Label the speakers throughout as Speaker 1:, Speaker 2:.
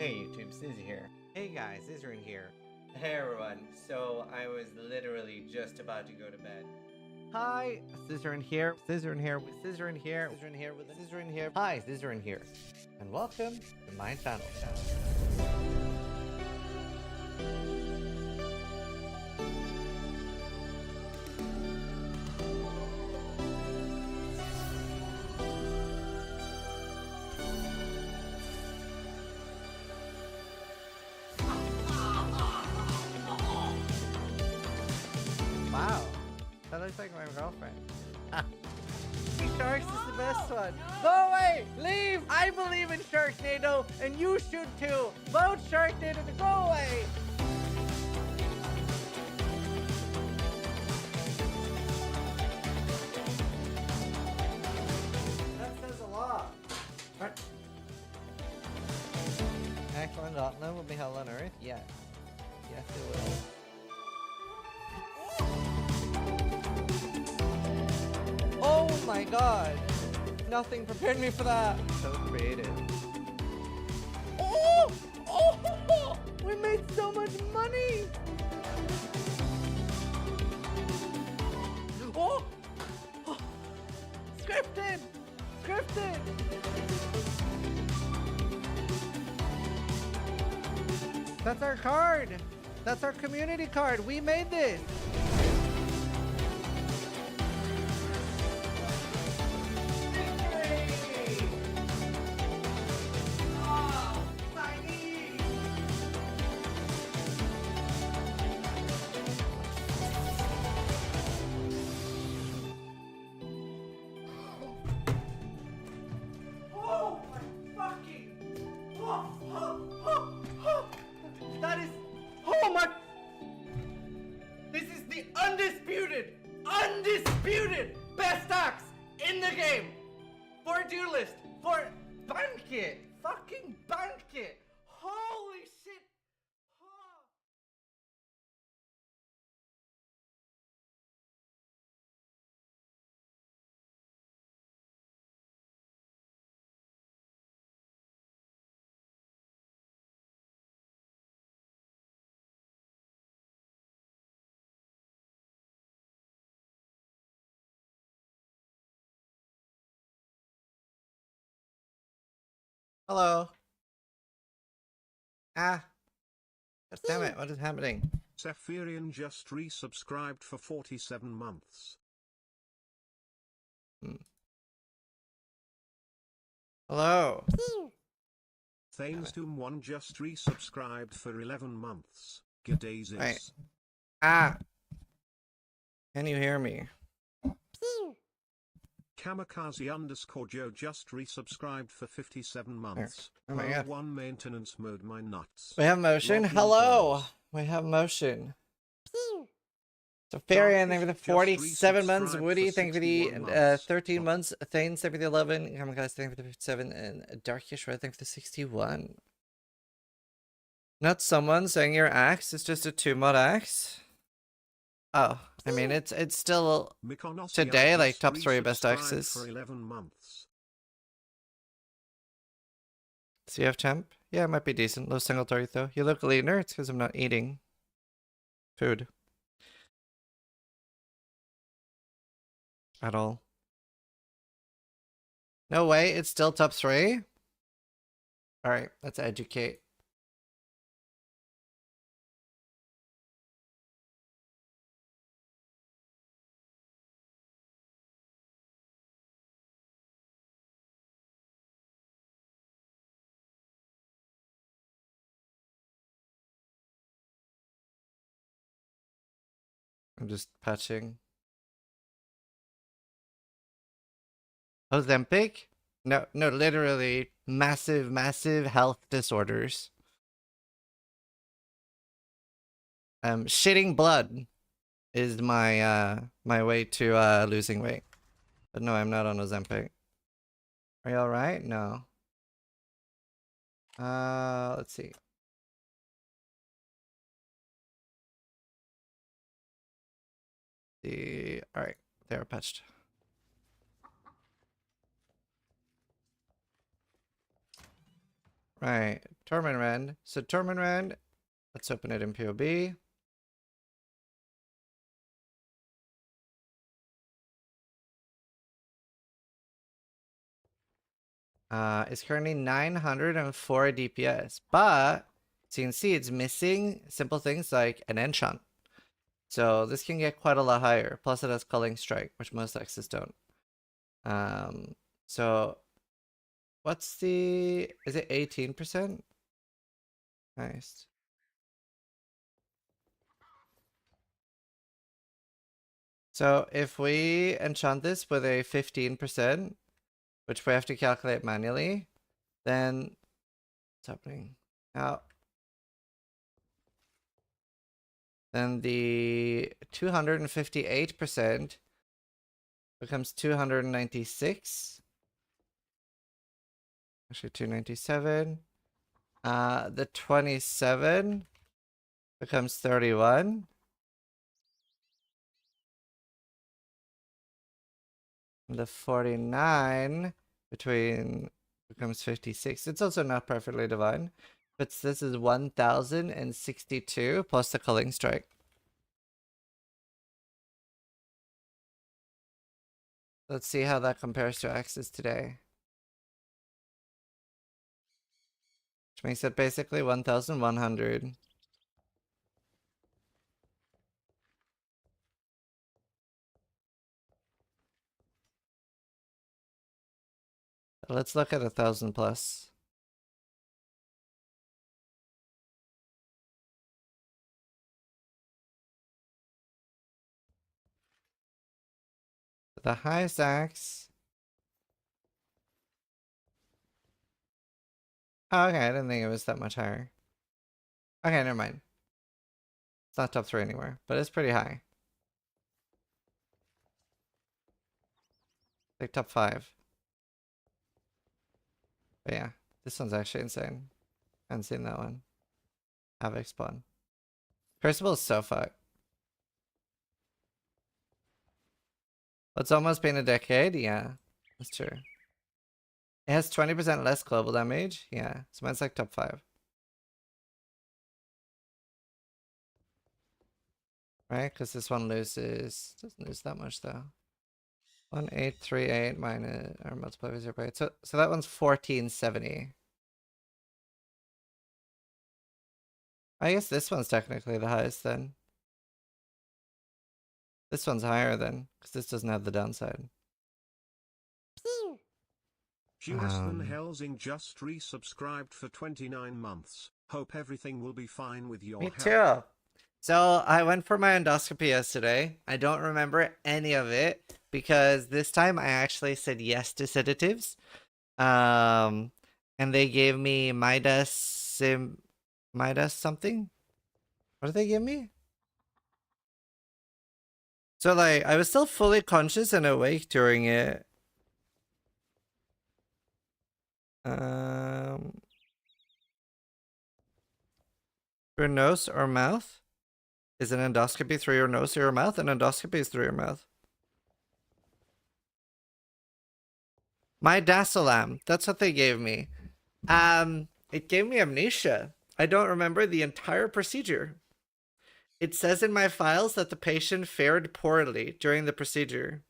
Speaker 1: Hey YouTube, Susie here.
Speaker 2: Hey guys, Isrin here.
Speaker 1: Hey everyone. So I was literally just about to go to bed.
Speaker 2: Hi, Scissorin here. Scissorin here with Scissorin here. Scissorin here with Scissorin here. Hi, Scissorin here. And welcome to my channel. Wow, that looks like my girlfriend. Sharks is the best one. Go away! Leave! I believe in Sharknado, and you should too. Vote Sharknado to go away! That says a lot. What? Excellent Gauntlet will be hell on Earth? Yes. Yes, it will. Oh my god! Nothing prepared me for that! So creative. Oh! Oh! We made so much money! Oh! Oh. Scripted! Scripted! That's our card! That's our community card! We made this! That is, oh my, this is the undisputed best axe in the game for Duelist, for Banquet, fucking Banquet, holy shit. Oh. Hello. Ah. God damn it, what is happening?
Speaker 3: Zephirian just resubscribed for 47 months.
Speaker 2: Hello.
Speaker 3: Thames Doom 1 just resubscribed for 11 months. G'days.
Speaker 2: Right. Ah. Can you hear me?
Speaker 3: Kamikaze _ Joe just resubscribed for 57 months.
Speaker 2: Oh my god.
Speaker 3: One maintenance mode my nuts.
Speaker 2: We have motion.
Speaker 3: Love
Speaker 2: Hello.
Speaker 3: those.
Speaker 2: We have motion. So Farian, thank you for the 47 months. Woody, thank you for the 13 months. Thanes, thank you for the 11. Kamikaze, thank you for the 57. And Darkish Red, thank you for the 61. Not someone saying your axe is just a 2-mod axe. Oh, I mean it's still today like top 3 best axes.
Speaker 3: For 11 months.
Speaker 2: CF temp? Yeah, it might be decent. Low single target though. You look leaner. It's because I'm not eating food at all. No way. It's still top 3. All right, let's educate. I'm just patching. Ozempic? No, literally massive health disorders. Shitting blood is my my way to losing weight. But no, I'm not on Ozempic. Are you alright? No. Let's see. Alright, they're patched. Right, Tormenrand. So Tormenrand, let's open it in POB. It's currently 904 DPS, but so you can see it's missing simple things like an enchant. So this can get quite a lot higher. Plus it has Culling Strike, which most X's don't. So what's the, is it 18%? Nice. So if we enchant this with a 15%, which we have to calculate manually, then what's happening? Now, then the 258% becomes 296. Actually, 297. The 27 becomes 31. The 49 becomes 56. It's also not perfectly divine, but this is 1062 plus the Culling Strike. Let's see how that compares to Axes today. Which makes it basically 1100. Let's look at 1000 plus. The highest axe. Oh, okay, I didn't think it was that much higher. Okay, never mind. It's not top 3 anymore, but it's pretty high. Like top 5. But yeah, this one's actually insane. I haven't seen that one. Havoc spawn. Crucible is so fucked. It's almost been a decade? Yeah, that's true. It has 20% less global damage? Yeah, so mine's like top 5. Right? Because this one loses... doesn't lose that much though. 1838 minus... or multiply by 0.8. So that one's 1470. I guess this one's technically the highest then. This one's higher then, because this doesn't have the downside.
Speaker 3: Justin Helsing just resubscribed for 29 months. Hope everything will be fine with your
Speaker 2: Me
Speaker 3: health.
Speaker 2: too. So I went for my endoscopy yesterday. I don't remember any of it because this time I actually said yes to sedatives. And they gave me Midas something. What did they give me? So like I was still fully conscious and awake during it. Your nose or mouth? Is an endoscopy through your nose or your mouth? An endoscopy is through your mouth. Midazolam. That's what they gave me. It gave me amnesia. I don't remember the entire procedure. It says in my files that the patient fared poorly during the procedure.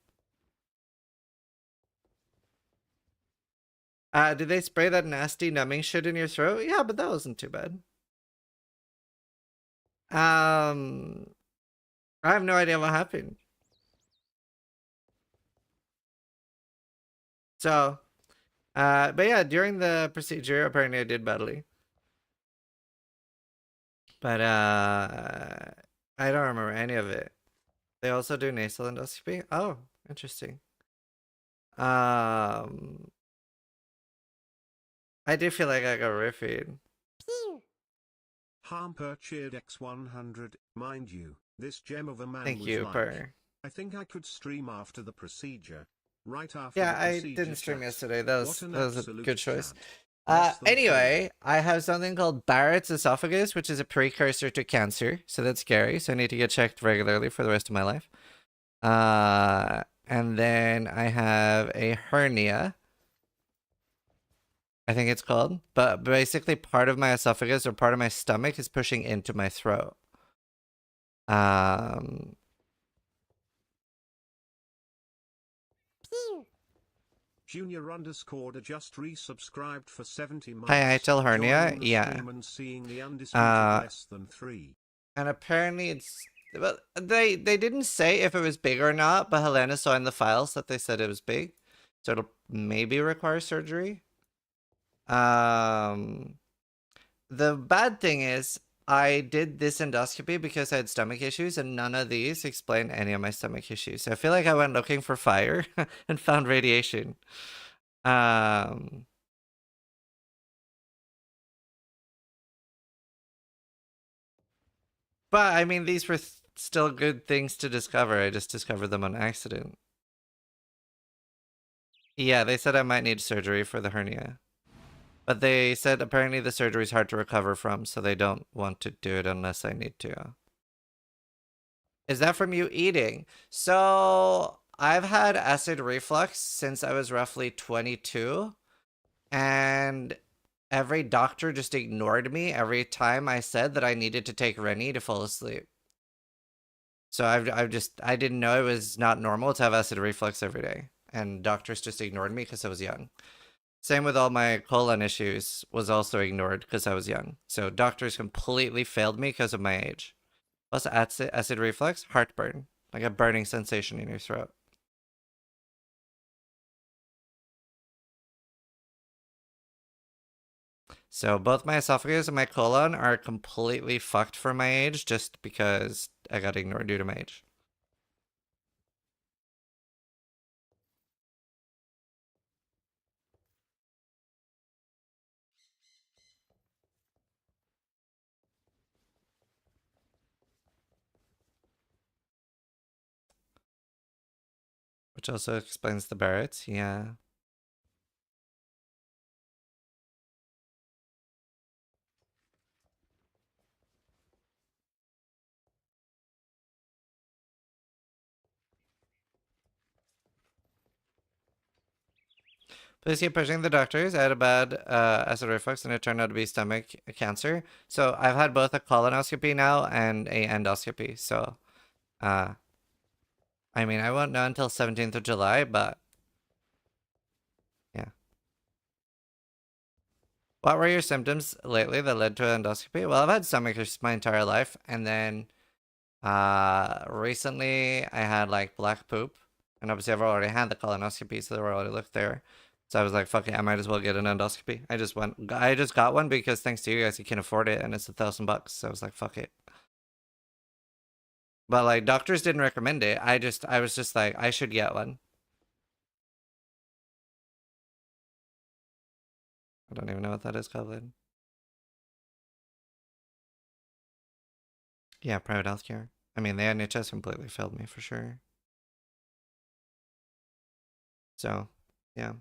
Speaker 2: Did they spray that nasty numbing shit in your throat? Yeah, but that wasn't too bad. I have no idea what happened. So, but yeah, during the procedure, apparently I did badly. But I don't remember any of it. They also do nasal endoscopy. Oh, interesting. I do feel like I got riffied.
Speaker 3: Hamper cheered X100. Mind you, this gem of a man
Speaker 2: Thank
Speaker 3: was
Speaker 2: you,
Speaker 3: like,
Speaker 2: Per.
Speaker 3: I think I could stream after the procedure. Right after
Speaker 2: Yeah,
Speaker 3: the
Speaker 2: I
Speaker 3: procedure
Speaker 2: didn't stream
Speaker 3: chat.
Speaker 2: yesterday. That
Speaker 3: What an
Speaker 2: was a
Speaker 3: absolute
Speaker 2: good choice.
Speaker 3: chat. Less than
Speaker 2: Anyway, I have something called Barrett's esophagus, which is a precursor to cancer. So that's scary. So I need to get checked regularly for the rest of my life. And then I have a hernia. I think it's called. But basically part of my esophagus or part of my stomach is pushing into my throat.
Speaker 3: Junior underscored just resubscribed for 70 months.
Speaker 2: Hiatal hernia,
Speaker 3: Joining the
Speaker 2: yeah.
Speaker 3: stream and seeing the undisputed less than 3.
Speaker 2: And apparently it's, well, they didn't say if it was big or not, but Helena saw in the files that they said it was big, so it'll maybe require surgery. The bad thing is I did this endoscopy because I had stomach issues, and none of these explain any of my stomach issues. So I feel like I went looking for fire and found radiation. But I mean, these were still good things to discover. I just discovered them on accident. Yeah, they said I might need surgery for the hernia. But they said apparently the surgery is hard to recover from, so they don't want to do it unless I need to. Is that from you eating? So I've had acid reflux since I was roughly 22. And every doctor just ignored me every time I said that I needed to take Rennie to fall asleep. So I didn't know it was not normal to have acid reflux every day. And doctors just ignored me because I was young. Same with all my colon issues was also ignored because I was young. So doctors completely failed me because of my age. Plus acid reflux, heartburn, like a burning sensation in your throat. So both my esophagus and my colon are completely fucked for my age just because I got ignored due to my age. Which also explains the Barrett's, yeah. Please keep pushing the doctors. I had a bad acid reflux and it turned out to be stomach cancer. So I've had both a colonoscopy now and a endoscopy. So, I mean, I won't know until 17th of July, but yeah. What were your symptoms lately that led to an endoscopy? Well, I've had stomach issues my entire life, and then recently I had like black poop, and obviously I've already had the colonoscopy, so they were already looked there. So I was like, fuck it, I might as well get an endoscopy. I just got one because thanks to you guys, you can afford it, and it's $1,000. So I was like, fuck it. But like doctors didn't recommend it. I was just like, I should get one. I don't even know what that is, Kevin. Yeah, private healthcare. I mean, the NHS completely failed me for sure. So, yeah.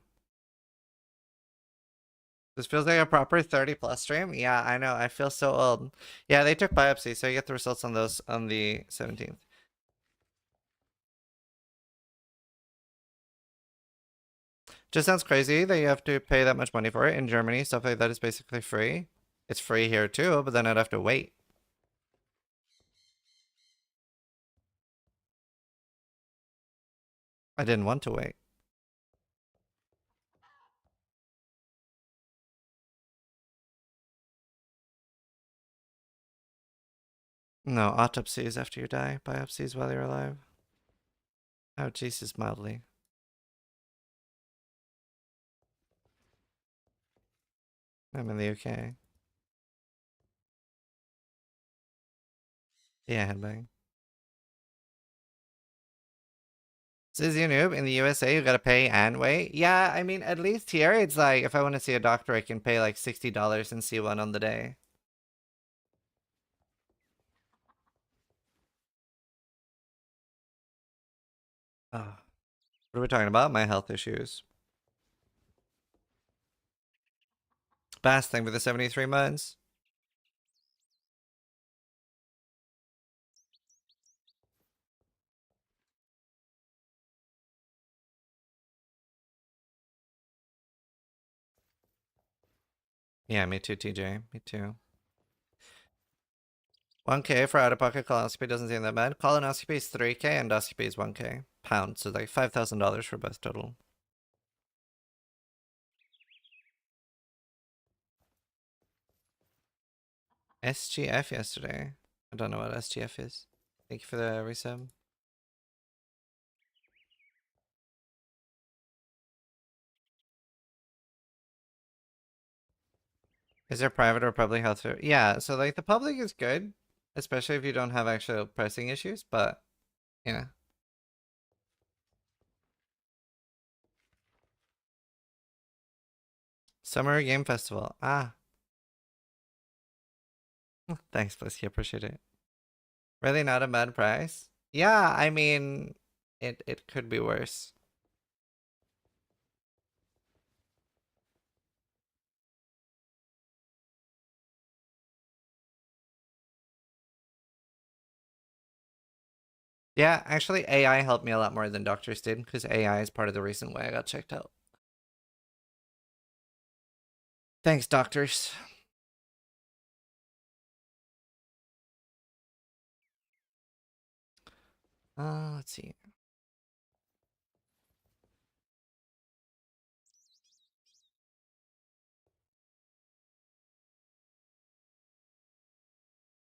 Speaker 2: This feels like a proper 30 plus stream. Yeah, I know. I feel so old. Yeah, they took biopsy, so you get the results on those on the 17th. Just sounds crazy that you have to pay that much money for it. In Germany, stuff like that is basically free. It's free here too, but then I'd have to wait. I didn't want to wait. No, autopsies after you die, biopsies while you're alive. Oh, Jesus, mildly. I'm in the UK. Yeah, headbang. Says you noob, in the USA you gotta pay and wait. Yeah, I mean, at least here it's like, if I want to see a doctor, I can pay like $60 and see one on the day. Oh. What are we talking about? My health issues. Best thing for the 73 months. Yeah, me too, TJ. Me too. 1K for out-of-pocket colonoscopy doesn't seem that bad. Colonoscopy is 3K, endoscopy is 1K. Pounds, so like $5,000 for both total. SGF yesterday. I don't know what SGF is. Thank you for the resub. Is there private or public health care? Yeah, so like the public is good, especially if you don't have actual pressing issues, but you know. Summer Game Festival. Ah. Thanks, Blissy. Appreciate it. Really not a bad price? Yeah, I mean, it could be worse. Yeah, actually, AI helped me a lot more than doctors did, because AI is part of the reason why I got checked out. Thanks, doctors. Let's see.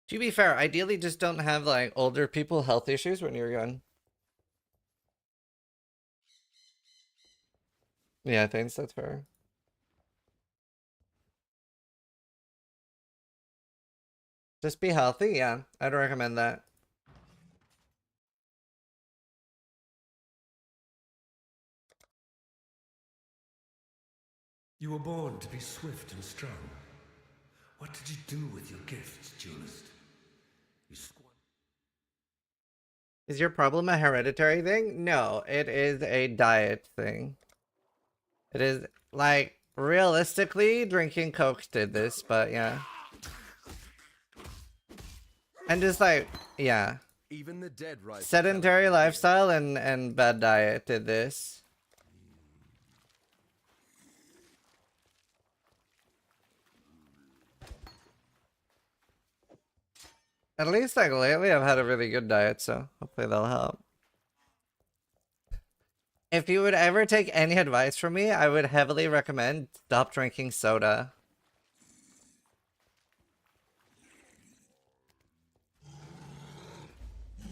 Speaker 2: To be fair, ideally just don't have like older people health issues when you're young. Yeah, thanks, that's fair. Just be healthy, yeah. I'd recommend that.
Speaker 4: You were born to be swift and strong. What did you do with your gifts, duelist? You
Speaker 2: Is your problem a hereditary thing? No, it is a diet thing. It is, like, realistically, drinking Coke did this, but yeah. And just like, yeah.
Speaker 4: Even the dead rise.
Speaker 2: Sedentary lifestyle and bad diet did this. At least like lately I've had a really good diet, so hopefully that'll help. If you would ever take any advice from me, I would heavily recommend stop drinking soda.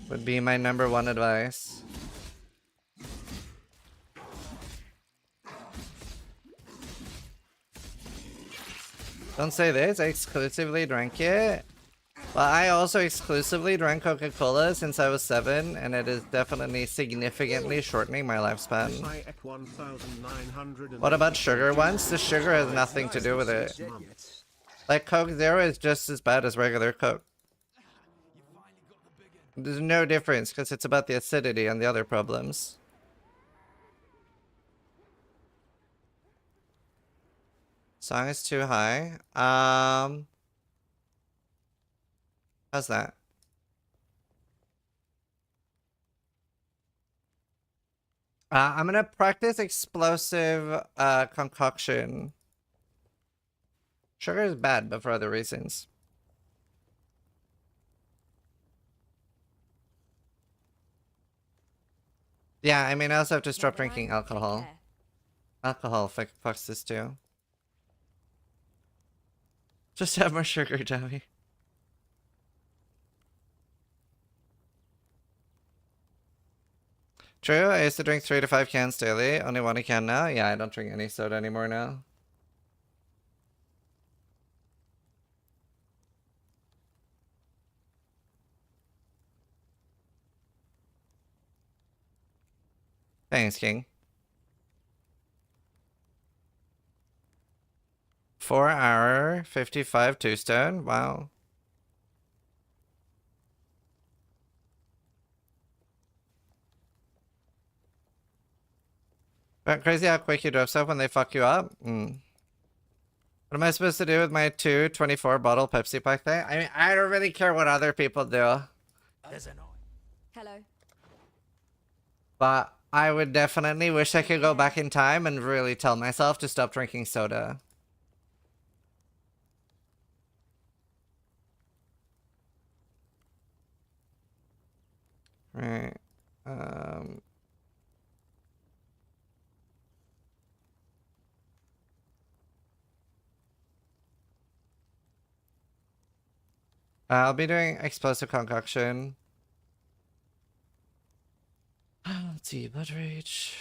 Speaker 2: Would be my #1 advice. Don't say this, I exclusively drank it. Well, I also exclusively drank Coca-Cola since I was 7, and it is definitely significantly shortening my lifespan. What about sugar ones? The sugar has nothing to do with it. Like, Coke Zero is just as bad as regular Coke. There's no difference, because it's about the acidity and the other problems. Song is too high. How's that? I'm gonna practice explosive concoction. Sugar is bad, but for other reasons. Yeah, I mean, I also have to stop drinking alcohol. Alcohol fucks this too. Just have more sugar, Joey. True, I used to drink 3 to 5 cans daily. Only 1 a can now. Yeah, I don't drink any soda anymore now. Thanks, King. 4 hour, 55 two-stone. Wow. But crazy how quick you drop stuff when they fuck you up. What am I supposed to do with my 224 bottle Pepsi pack thing? I mean, I don't really care what other people do.
Speaker 5: Hello.
Speaker 2: But I would definitely wish I could go back in time and really tell myself to stop drinking soda. Right. I'll be doing explosive concoction. Let's see, blood rage.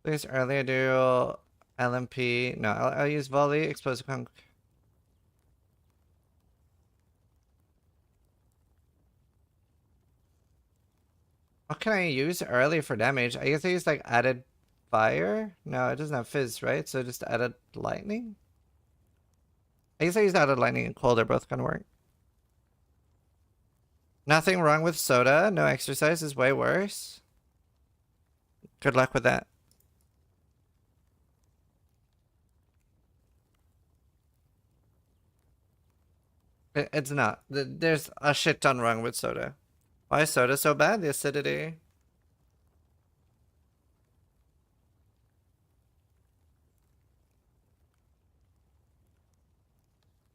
Speaker 2: Please earlier do LMP. No, I'll use volley, explosive concoction. What can I use early for damage? I guess I use like added fire? No, it doesn't have fizz, right? So just added lightning? I guess I use added lightning and cold, they're both gonna work. Nothing wrong with soda. No exercise is way worse. Good luck with that. It's not. There's a shit ton wrong with soda. Why is soda so bad? The acidity.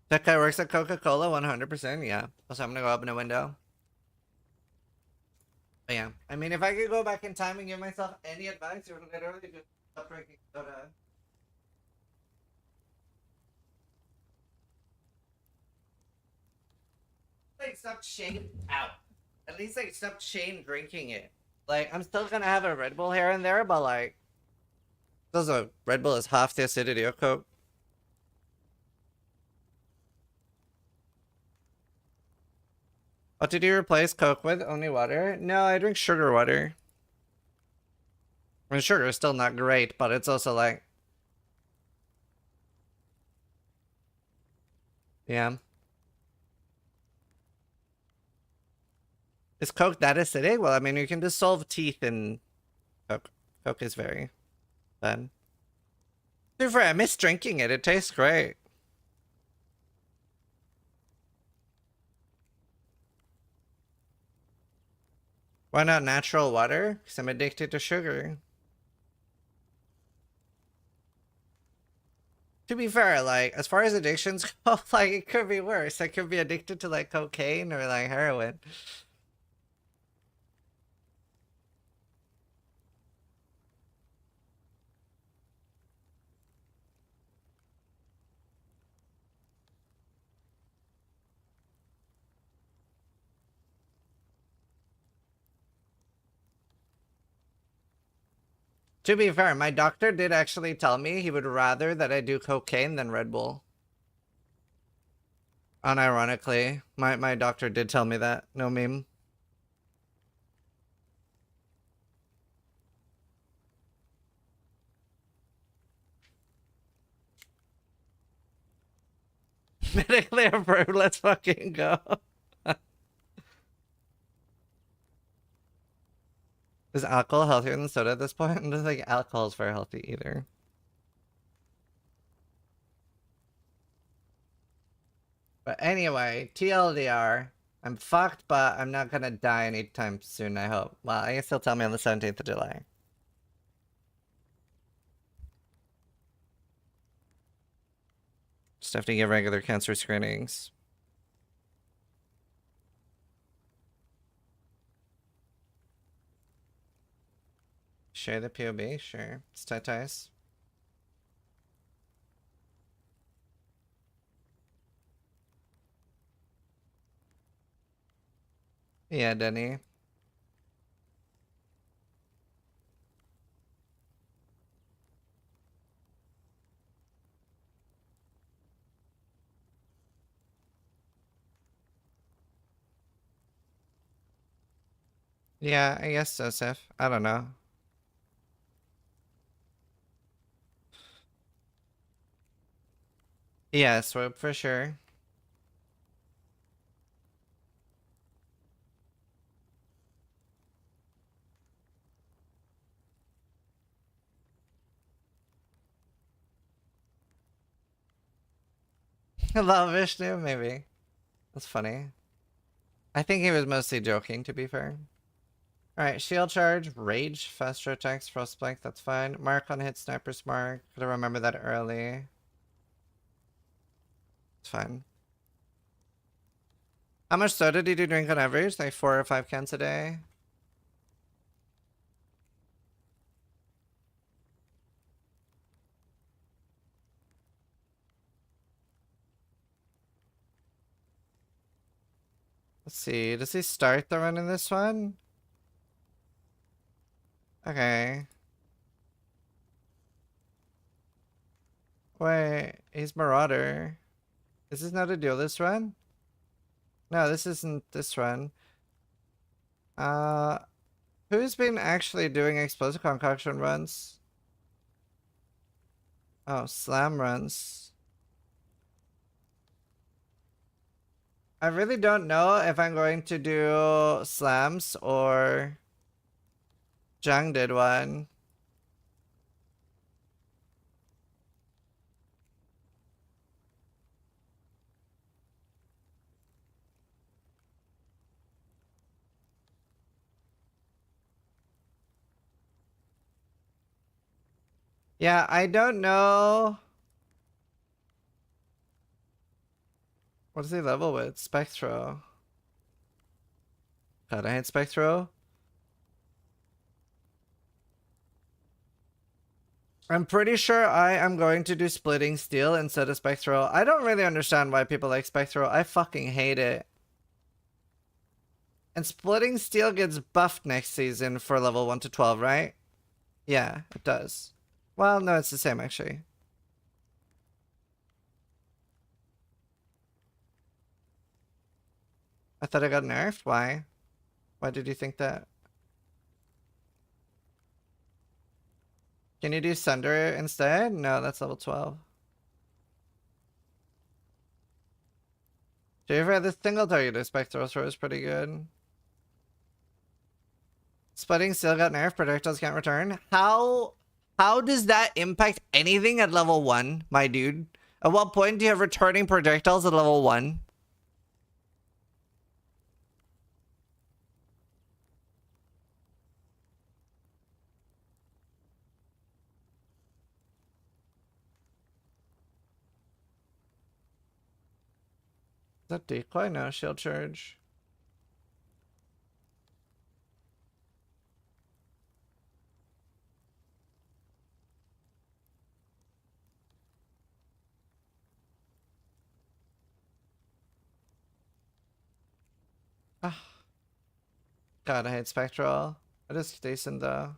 Speaker 2: That guy works at Coca-Cola 100%. Yeah. Also, I'm gonna go open a window. But yeah. I mean, if I could go back in time and give myself any advice, it would literally just stop drinking soda. Like, stop Shane out. At least, like, stop Shane drinking it. Like, I'm still gonna have a Red Bull here and there, but, like, also, Red Bull is half the acidity of Coke. What did you replace Coke with? Only water? No, I drink sugar water. I mean, sugar is still not great, but it's also like... Yeah. Is Coke that acidic? Well, I mean, you can dissolve teeth in Coke. Coke is very bad. To be fair, I miss drinking it. It tastes great. Why not natural water? Because I'm addicted to sugar. To be fair, like, as far as addictions go, like, it could be worse. I could be addicted to, like, cocaine or, like, heroin. To be fair, my doctor did actually tell me he would rather that I do cocaine than Red Bull. Unironically, my doctor did tell me that. No meme. Medically approved, let's fucking go. Is alcohol healthier than soda at this point? I don't think alcohol is very healthy either. But anyway, TLDR. I'm fucked, but I'm not gonna die anytime soon, I hope. Well, I guess he'll tell me on the 17th of July. Just have to get regular cancer screenings. Share the POB? Sure. It's tight. Yeah, Denny. Yeah, I guess so, Sif. I don't know. Yeah, swoop for sure. Love Vishnu, maybe. That's funny. I think he was mostly joking, to be fair. Alright, shield charge, rage, faster attacks, frostbite, that's fine. Mark on hit, sniper's mark. Gotta remember that early. It's fine. How much soda do you drink on average? Like 4 or 5 cans a day? Let's see. Does he start the run in this one? Okay. Wait, he's Marauder. Is this not a duelist run? No, this isn't this run. Who's been actually doing explosive concoction runs? Oh, slam runs. I really don't know if I'm going to do slams or Jang did one. Yeah, I don't know. What is he level with? Spectro. God, I hate Spectro. I'm pretty sure I am going to do Splitting Steel instead of Spectro. I don't really understand why people like Spectro. I fucking hate it. And Splitting Steel gets buffed next season for level 1 to 12, right? Yeah, it does. Well, no, it's the same actually. I thought I got nerfed. Why? Why did you think that? Can you do Sunder instead? No, that's level 12. Do you ever have this single target Spectral throw is pretty good. Splitting still got nerfed, projectiles can't return. How does that impact anything at level 1, my dude? At what point do you have returning projectiles at level 1? Is that decoy? No, shield charge. Ah. God, I hate Spectral. It is decent though.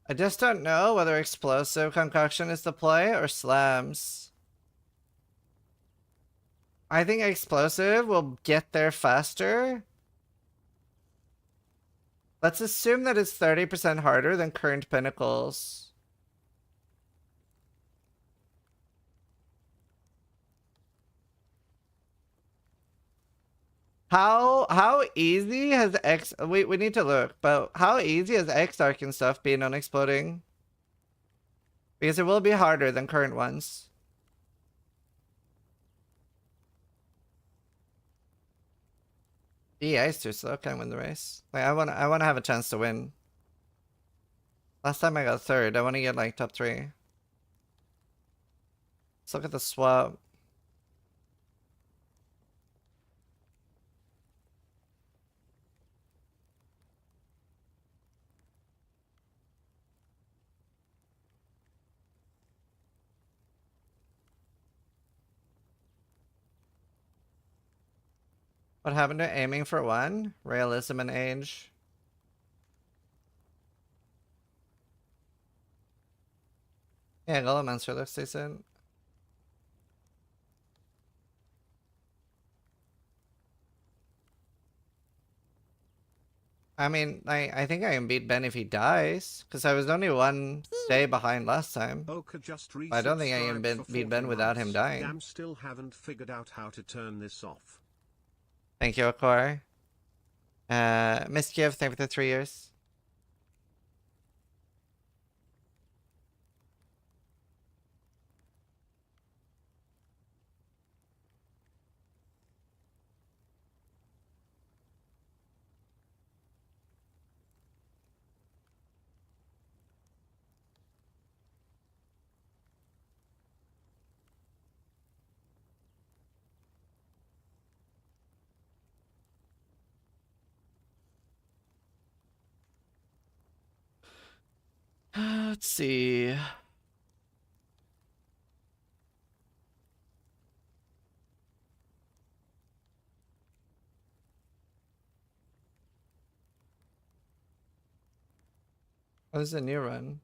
Speaker 2: I just don't know whether explosive concoction is the play or slams. I think explosive will get there faster. Let's assume that it's 30% harder than current pinnacles. How easy has X we need to look, but how easy has X arc and stuff been on exploding? Because it will be harder than current ones. EA is too slow, can't win the race. Like I wanna have a chance to win. Last time I got third, I wanna get like top 3. Let's look at the swap. What happened to aiming for 1? Realism and age. Yeah, Golomancer looks decent. I mean, I think I can beat Ben if he dies, because I was only 1 day behind last time. I don't think I can beat Ben without him dying.
Speaker 3: Damn, still haven't figured out how to turn this off.
Speaker 2: Thank you, Akor. Mischief, thank you for the 3 years. Let's see. What is a new run?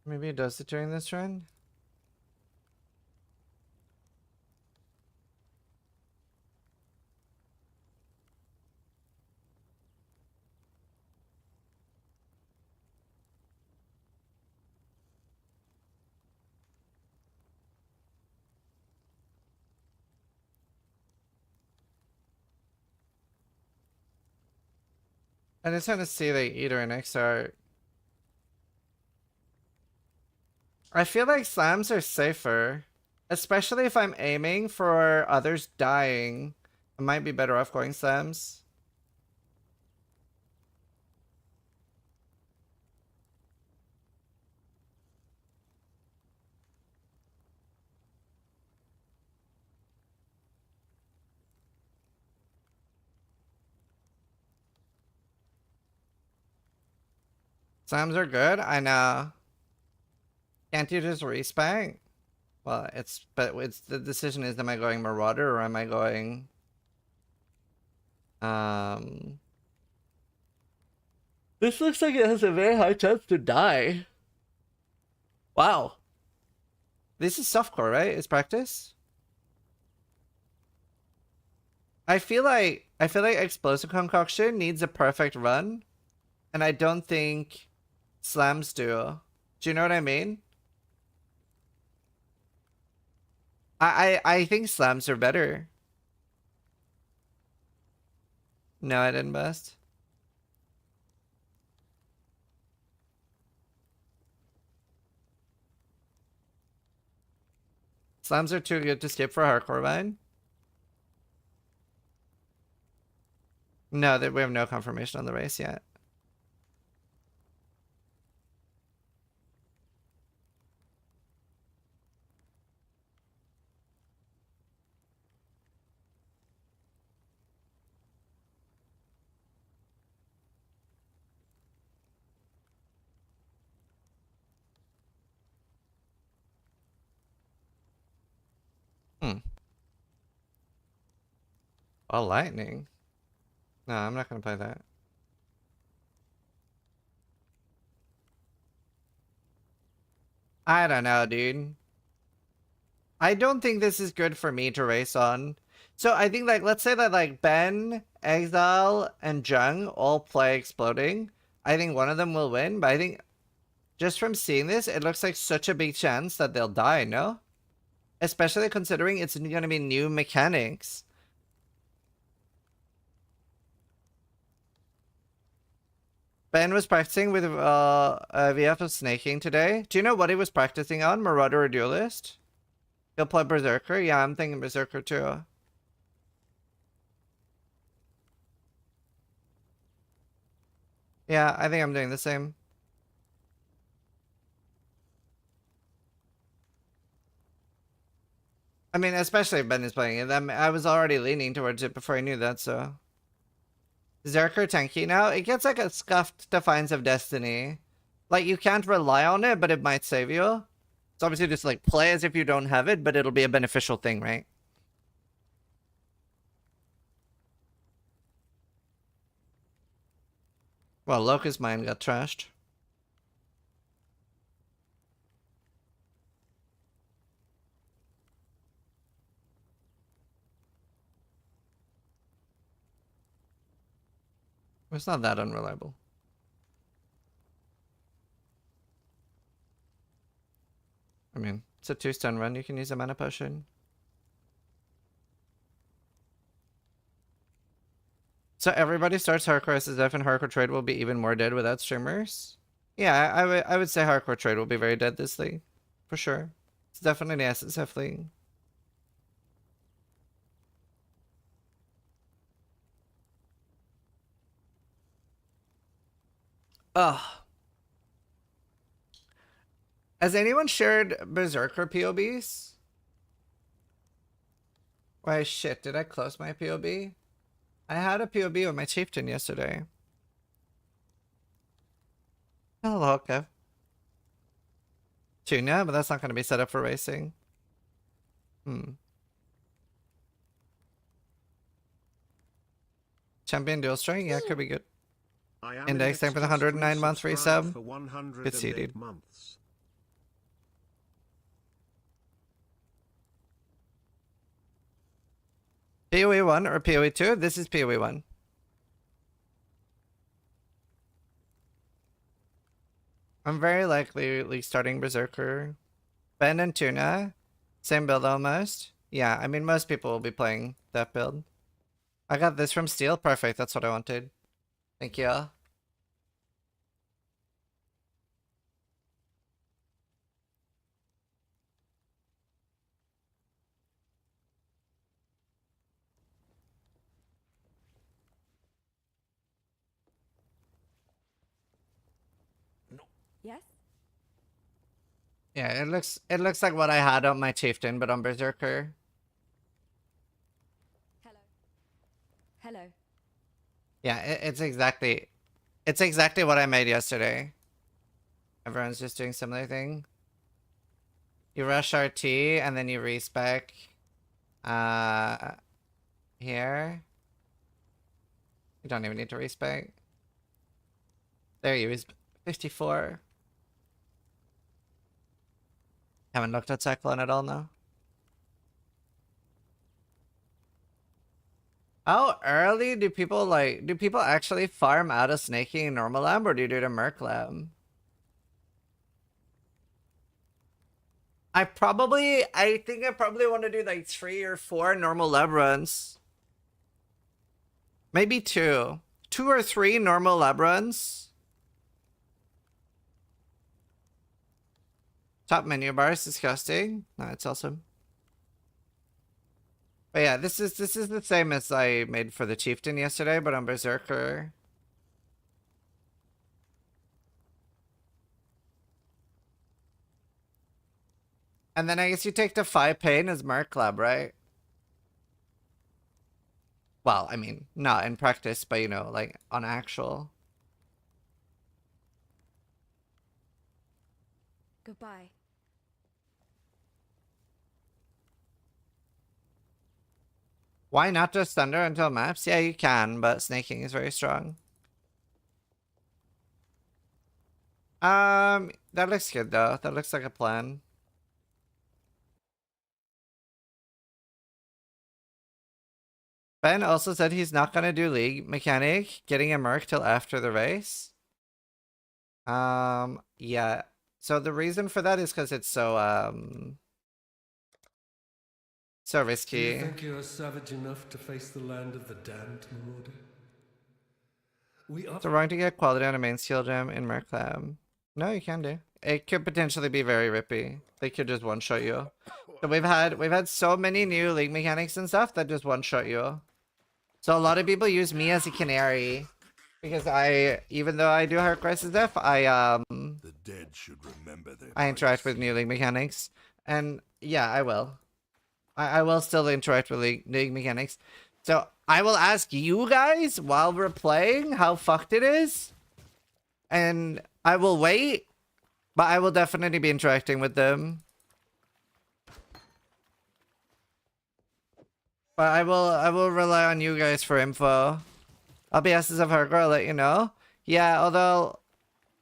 Speaker 2: Maybe it does it during this run? I just want to see the Eater and XR. I feel like slams are safer. Especially if I'm aiming for others dying. I might be better off going slams. Slams are good? I know. Can't you just respec? Well, it's the decision is, am I going Marauder or am I going this looks like it has a very high chance to die. Wow. This is softcore, right? It's practice? I feel like explosive concoction needs a perfect run. And I don't think slams do. Do you know what I mean? I think slams are better. No, I didn't bust. Slams are too good to skip for hardcore vine. No, that we have no confirmation on the race yet. Oh, lightning. No, I'm not gonna play that. I don't know, dude. I don't think this is good for me to race on. So I think, like, let's say that, like, Ben, Exile, and Jung all play exploding. I think one of them will win, but I think just from seeing this, it looks like such a big chance that they'll die, no? Especially considering it's gonna be new mechanics. Ben was practicing with VF of snaking today. Do you know what he was practicing on? Marauder or Duelist? He'll play Berserker? Yeah, I'm thinking Berserker too. Yeah, I think I'm doing the same. I mean, especially if Ben is playing it. I was already leaning towards it before I knew that, so. Zerker tanky now? It gets like a scuffed Defiance of Destiny. Like, you can't rely on it, but it might save you. So obviously just like play as if you don't have it, but it'll be a beneficial thing, right? Well, Locust Mine got trashed. It's not that unreliable. I mean, it's a 2-stun run. You can use a mana potion. So everybody starts hardcore SSF and hardcore trade will be even more dead without streamers? Yeah, I would say hardcore trade will be very dead this league. For sure. It's definitely an SSF league. Ugh. Has anyone shared Berserker POBs? Why shit, did I close my POB? I had a POB with my chieftain yesterday. Hello, Kev. Tuna, but that's not going to be set up for racing. Champion dual strike? Yeah, could be good. Index time for the 109 month resub. Good see, dude. PoE 1 or PoE 2? This is PoE 1. I'm very likely starting Berserker. Ben and Tuna. Same build almost. Yeah, I mean, most people will be playing that build. I got this from Steel. Perfect, that's what I wanted. Thank you.
Speaker 5: Yes?
Speaker 2: Yeah, it looks like what I had on my chieftain, but on Berserker.
Speaker 5: Hello. Hello.
Speaker 2: Yeah, it's exactly what I made yesterday. Everyone's just doing similar thing. You rush RT and then you respec here. You don't even need to respec. There you is 54. Haven't looked at Cyclone at all now. How early do people actually farm out of snaking in normal lab, or do you do it in Merc lab? I think I probably want to do like 3 or 4 normal lab runs. Maybe 2. 2 or 3 normal lab runs. Top menu bar is disgusting. No, it's awesome. But yeah, this is the same as I made for the chieftain yesterday, but on Berserker. And then I guess you take the 5 pain as Merc Lab, right? Well, I mean, not in practice, but you know, like on actual.
Speaker 5: Goodbye.
Speaker 2: Why not just Thunder until maps? Yeah, you can, but snaking is very strong. That looks good though. That looks like a plan. Ben also said he's not gonna do league mechanic, getting a merc till after the race. Yeah. So the reason for that is because it's so risky.
Speaker 4: Do you think you're savage enough to face the land of the damned, Marauder?
Speaker 2: So wrong to get quality on a main skill gem in Merc Lab. No, you can do. It could potentially be very rippy. They could just one-shot you. So we've had so many new league mechanics and stuff that just one-shot you. So a lot of people use me as a canary. Because even though I do Heart Crisis F, the
Speaker 4: dead should remember their
Speaker 2: I interact with new league mechanics. And yeah, I will. I will still interact with league mechanics. So I will ask you guys while we're playing how fucked it is. And I will wait. But I will definitely be interacting with them. But I will rely on you guys for info. I'll be S's of Hardcore, I'll let you know. Yeah, although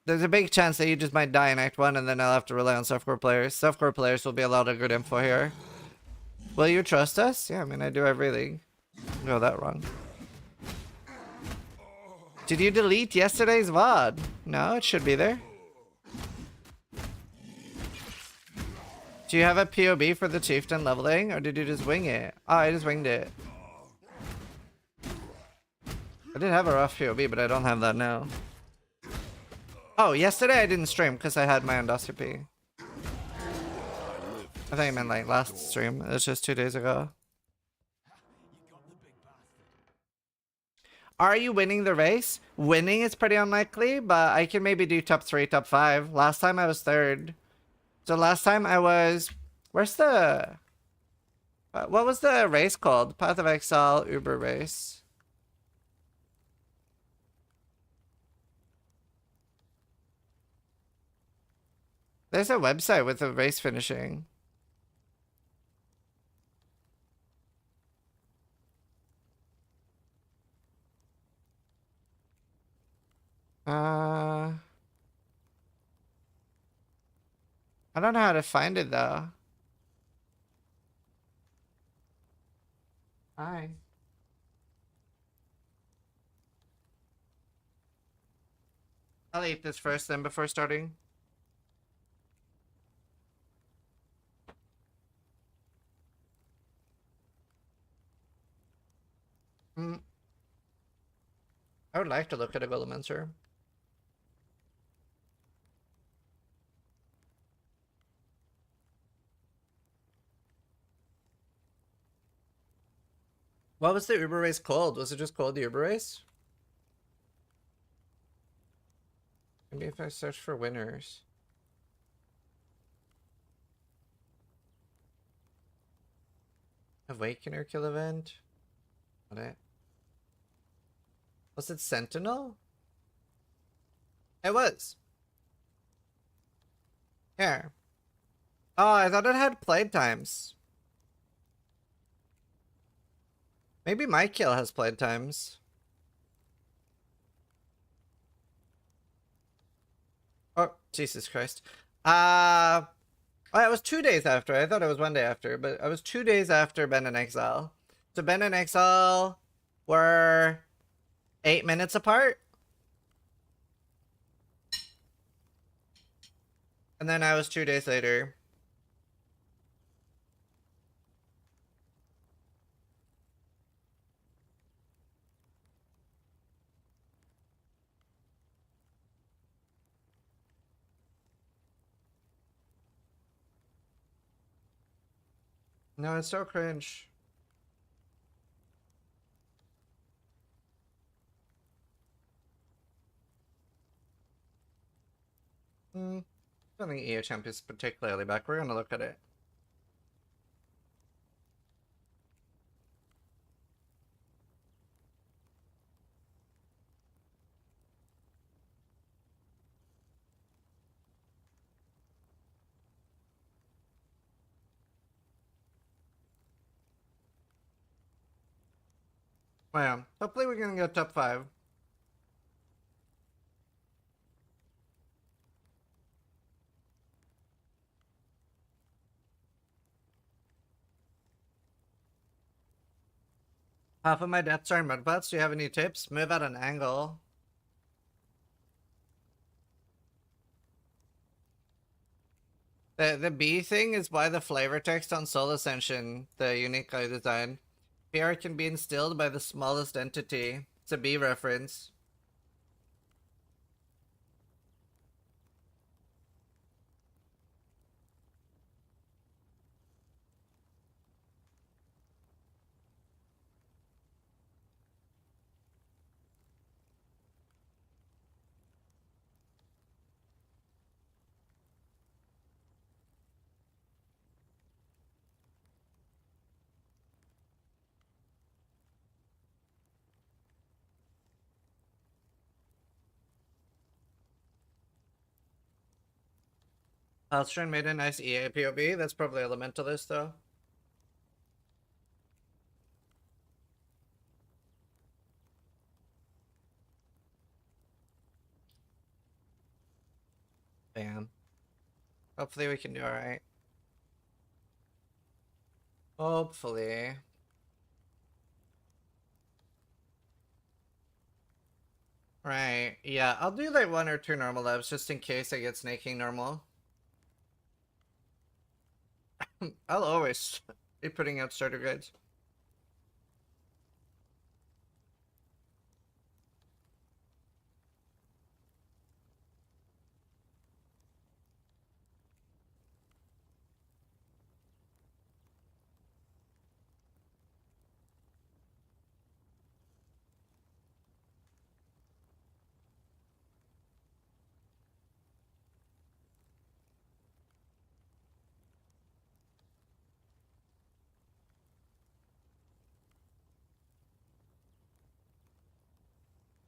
Speaker 2: there's a big chance that you just might die in Act 1 and then I'll have to rely on softcore players. Softcore players will be a lot of good info here. Will you trust us? Yeah, I mean, I do every league. Go that wrong. Did you delete yesterday's VOD? No, it should be there. Do you have a POB for the chieftain leveling, or did you just wing it? Oh, I just winged it. I did have a rough POB, but I don't have that now. Oh, yesterday I didn't stream because I had my endoscopy. I think I meant like last stream. It was just 2 days ago. Are you winning the race? Winning is pretty unlikely, but I can maybe do top 3, top 5. Last time I was 3rd. So last time I was, where's the, what was the race called? Path of Exile Uber race. There's a website with the race finishing. I don't know how to find it though. Hi. I'll eat this first then before starting. I would like to look at a Golemancers. What was the Uber race called? Was it just called the Uber race? Maybe if I search for winners. Awakener kill event? What it? Was it Sentinel? It was. Here. Oh, I thought it had playtimes. Maybe my kill has playtimes. Oh, Jesus Christ. Oh, it was 2 days after. I thought it was 1 day after, but it was 2 days after Ben and Exile. So Ben and Exile were 8 minutes apart. And then I was 2 days later. No, it's so cringe. I don't think EO Champ is particularly back. We're gonna look at it. Well, hopefully we're gonna get top 5. Half of my deaths are in mudpots. Do you have any tips? Move at an angle. The B thing is why the flavor text on Soul Ascension, the uniquely designed. PR can be instilled by the smallest entity. It's a B reference. Halstron made a nice EA POV. That's probably Elementalist though. Bam. Hopefully we can do alright. Hopefully. Right. Yeah, I'll do like 1 or 2 normal labs just in case I get snaking normal. I'll always be putting out starter guides.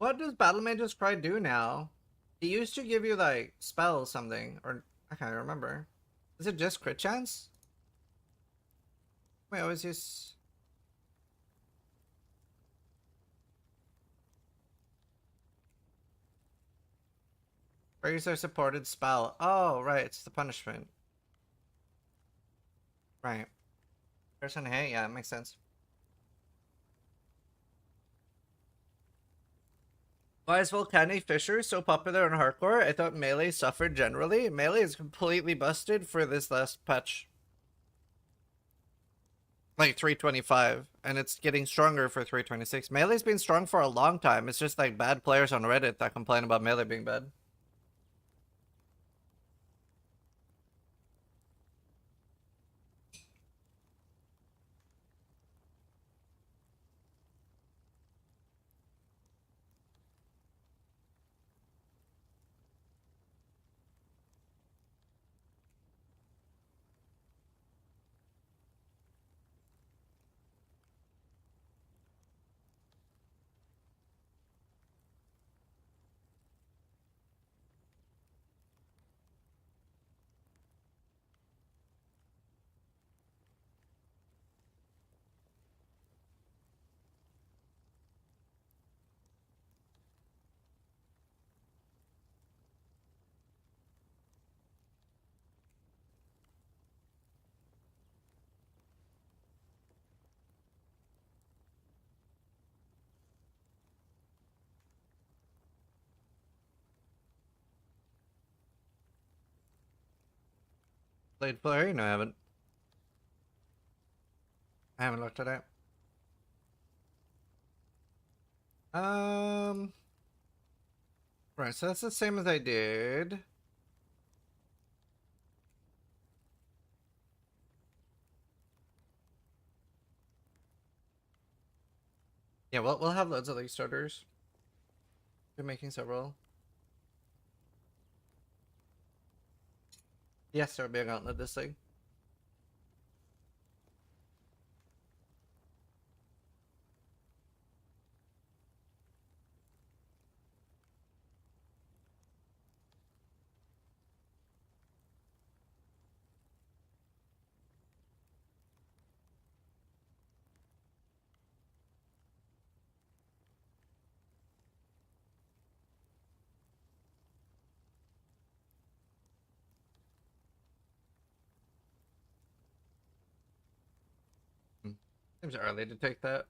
Speaker 2: What does Battle Mage's Cry do now? It used to give you like spells something, or I can't remember. Is it just crit chance? Wait, I always use. Raise our supported spell. Oh, right, it's the punishment. Right. Person hate, yeah, it makes sense. Why is Volcanic Fisher so popular in hardcore? I thought melee suffered generally. Melee is completely busted for this last patch. Like 325, and it's getting stronger for 326. Melee's been strong for a long time. It's just like bad players on Reddit that complain about melee being bad. Played Flurry? No, I haven't. I haven't looked at it. Right, so that's the same as I did. Yeah, we'll have loads of these starters. Been making several. Yes, there'll be a gauntlet this thing. Seems early to take that.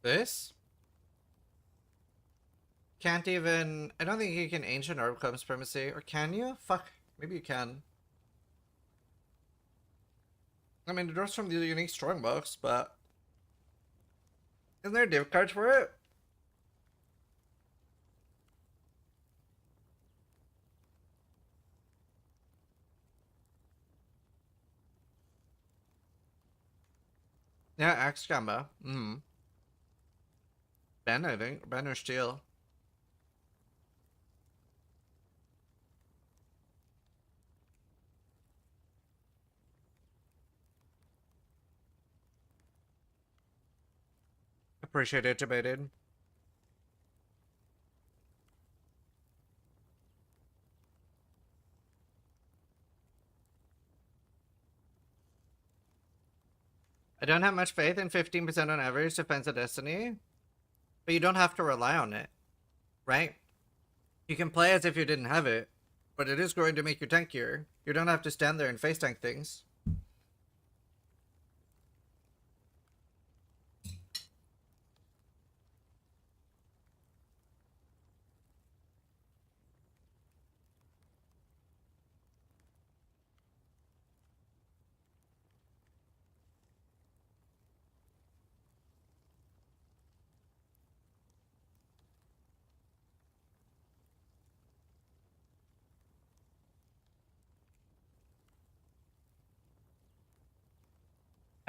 Speaker 2: This? Can't even... I don't think you can Ancient Orb Club Supremacy. Or can you? Fuck. Maybe you can. I mean, it draws from the unique Strongbox, but... Isn't there a div card for it? Yeah, Axe Gamba. Ben, I think. Ben or Steel. Appreciate it, debated. I don't have much faith in 15% on average defense of Destiny, but you don't have to rely on it, right? You can play as if you didn't have it, but it is going to make you tankier. You don't have to stand there and face tank things.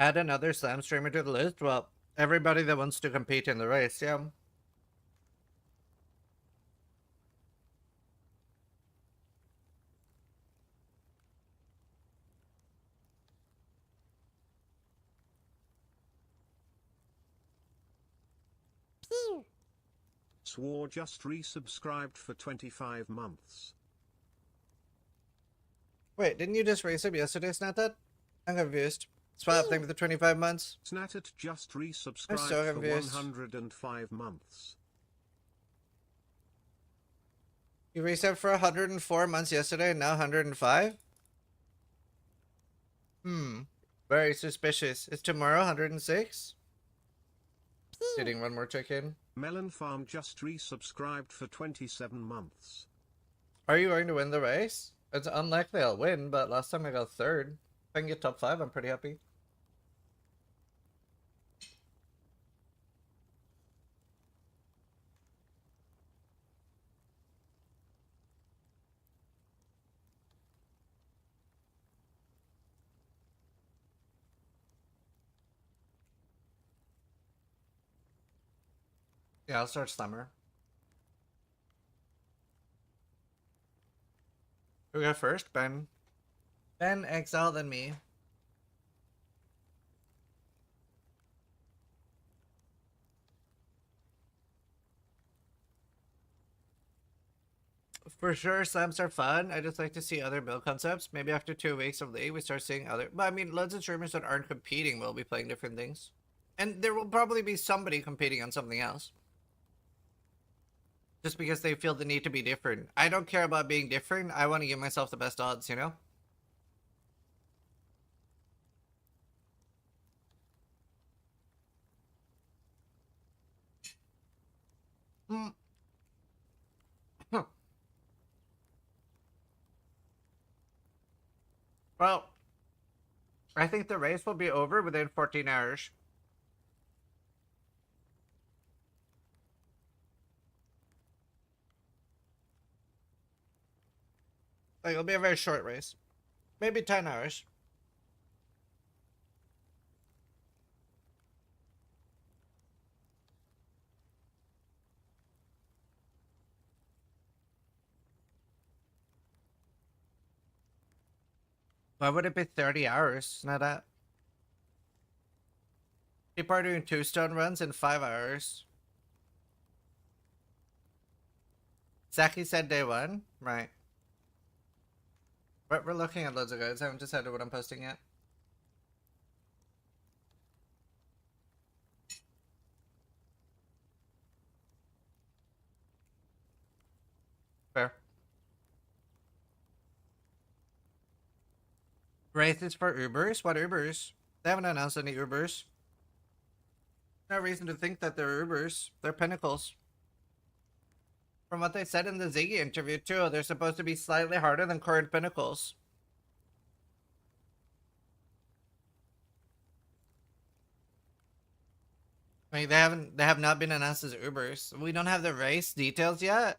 Speaker 2: Add another Slam streamer to the list? Well, everybody that wants to compete in the race, yeah.
Speaker 3: Swore just resubscribed for 25 months.
Speaker 2: Wait, didn't you just raise him yesterday, Snatat? I'm confused. Swap thing for the 25 months.
Speaker 3: Snatat just
Speaker 2: I'm
Speaker 3: resubscribed
Speaker 2: so
Speaker 3: for
Speaker 2: confused.
Speaker 3: 105 months.
Speaker 2: You reset for 104 months yesterday and now 105? Very suspicious. Is tomorrow 106? Getting one more check-in.
Speaker 3: Melon Farm just resubscribed for 27 months.
Speaker 2: Are you going to win the race? It's unlikely I'll win, but last time I got third. If I can get top 5, I'm pretty happy. Yeah, I'll start Summer. Who got first? Ben. Ben, Exile, then me. For sure, slams are fun. I just like to see other build concepts. Maybe after 2 weeks of league, we start seeing other... But I mean, loads of streamers that aren't competing will be playing different things. And there will probably be somebody competing on something else. Just because they feel the need to be different. I don't care about being different. I want to give myself the best odds, you know? Well, I think the race will be over within 14 hours. Like, it'll be a very short race. Maybe 10 hours. Why would it be 30 hours? Not that. People are doing 2 stone runs in 5 hours. Zaki said day 1? Right. But we're looking at loads of guides. I haven't decided what I'm posting yet. Fair. Races for Ubers? What Ubers? They haven't announced any Ubers. No reason to think that they're Ubers. They're Pinnacles. From what they said in the Ziggy interview too, they're supposed to be slightly harder than current Pinnacles. I mean, they have not been announced as Ubers. We don't have the race details yet.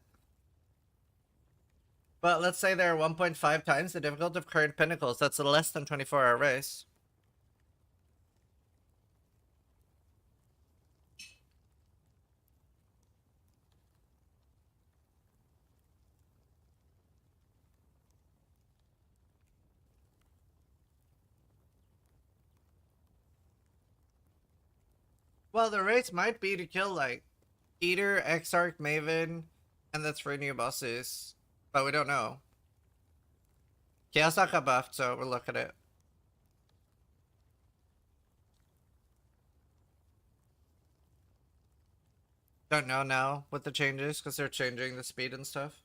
Speaker 2: But let's say they're 1.5 times the difficulty of current Pinnacles. That's a less than 24-hour race. Well, the race might be to kill, like, Eater, Exarch, Maven, and the 3 new bosses. But we don't know. Chaos got buffed, so we'll look at it. Don't know now what the changes, because they're changing the speed and stuff.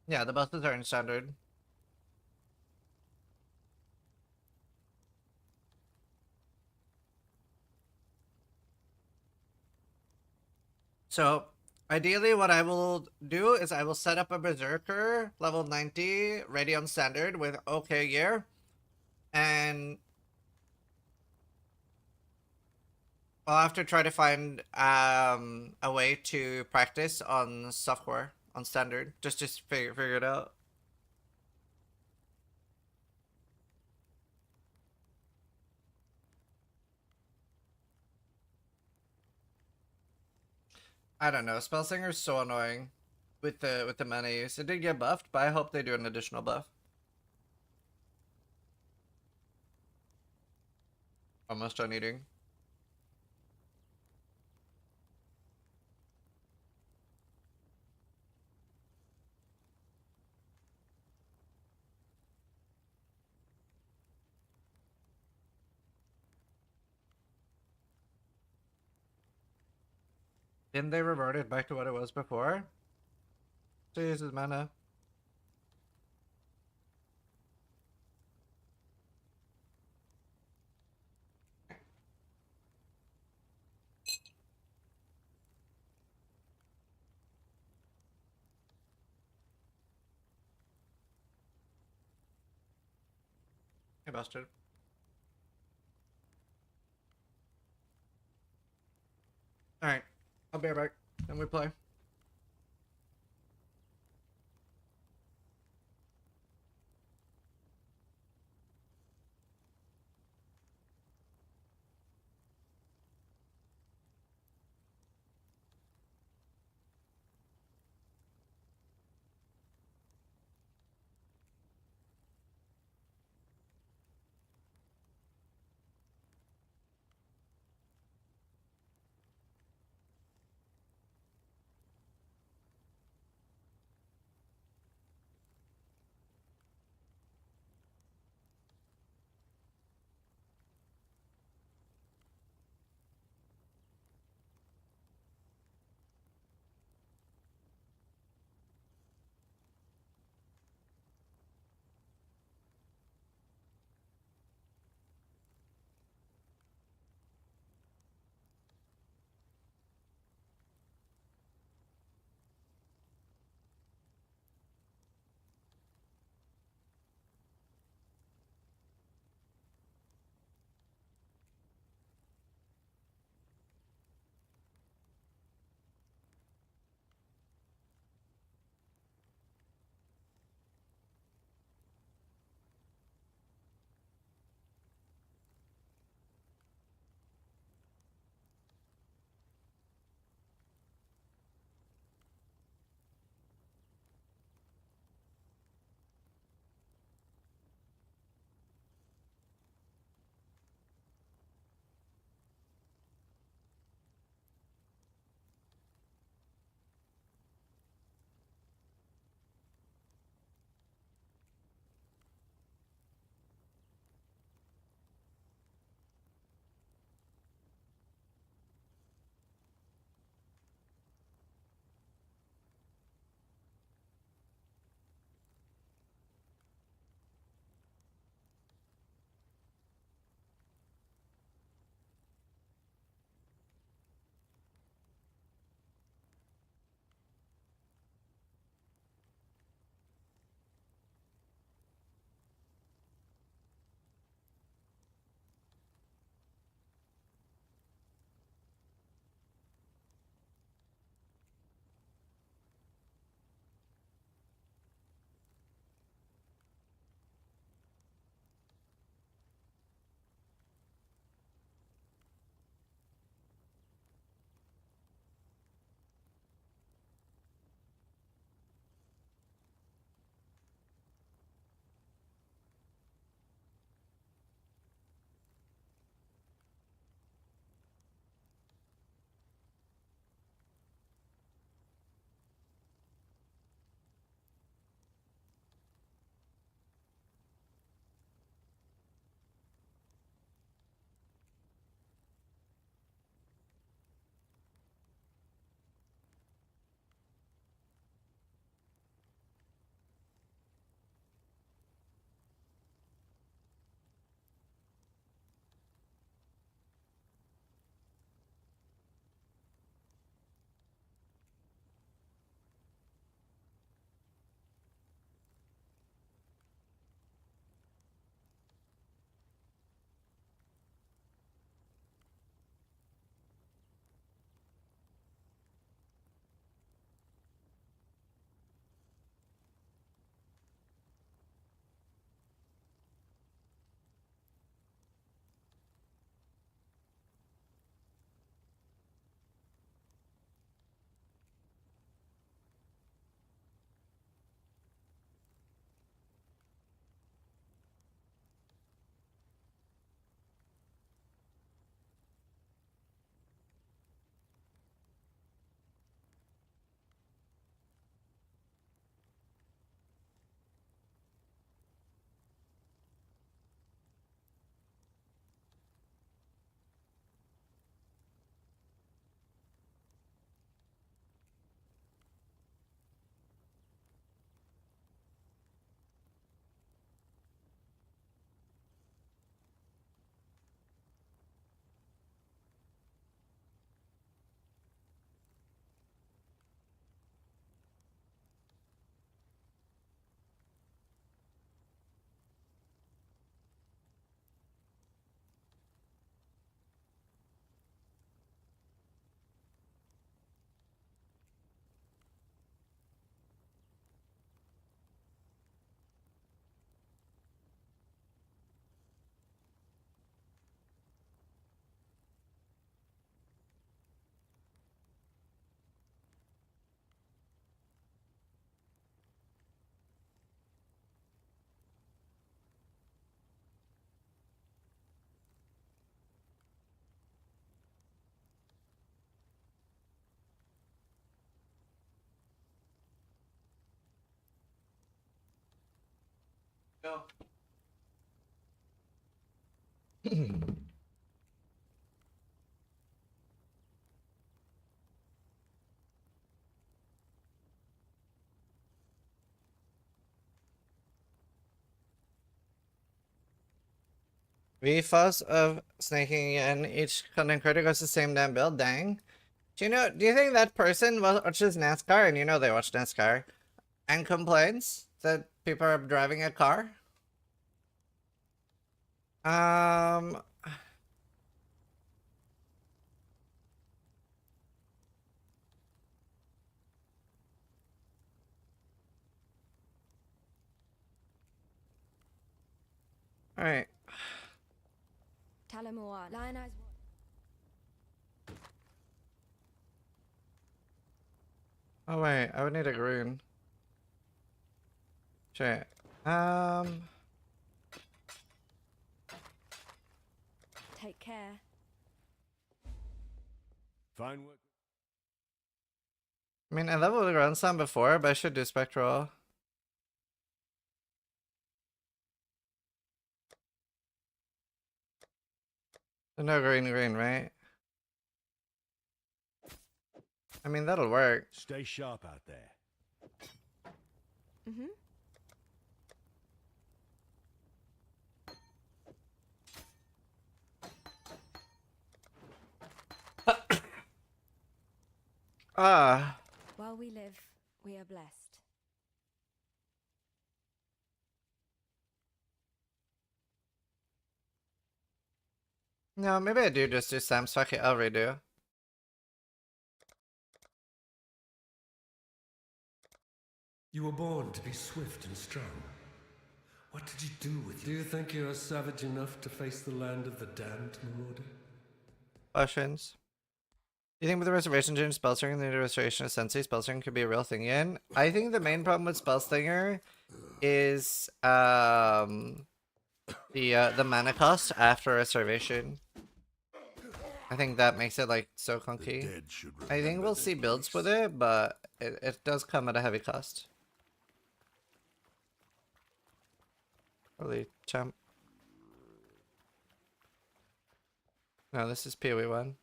Speaker 2: Yeah, the buses are in standard. So, ideally what I will do is I will set up a Berserker, level 90, ready on standard with okay gear. And I'll have to try to find a way to practice on software, on standard, just figure it out. I don't know. Spellslinger is so annoying. with the mana use. It did get buffed, but I hope they do an additional buff. Almost done eating. Didn't they revert it back to what it was before? Jesus, mana. Hey, bastard. Alright. I'll be right back. Then we play. Go. VFOS of snaking in each content creator goes the same damn build. Dang. Do you think that person watches NASCAR and you know they watch NASCAR and complains that people are driving a car? Um, Alright.
Speaker 5: Talamua, Lionized.
Speaker 2: Oh wait, I would need a rune. Shit.
Speaker 5: Take care.
Speaker 4: Fine work.
Speaker 2: I mean, I leveled around some before, but I should do spectral. No green, right? I mean, that'll work.
Speaker 4: Stay sharp out there.
Speaker 5: Mm-hmm.
Speaker 2: Ah.
Speaker 5: While we live, we are blessed.
Speaker 2: No, maybe I do just do Sam's. Fuck it, I'll redo.
Speaker 4: You were born to be swift and strong. What did you do with you? Do you think you are savage enough to face the land of the damned, Marauder?
Speaker 2: Questions. Do you think with the reservation change spellslinger and the restoration of Sensei, spellslinger could be a real thing again? I think the main problem with spellslinger is the mana cost after reservation. I think that makes it like so clunky. I think we'll see builds with it, but it does come at a heavy cost. Holy champ. No, this is PoE 1.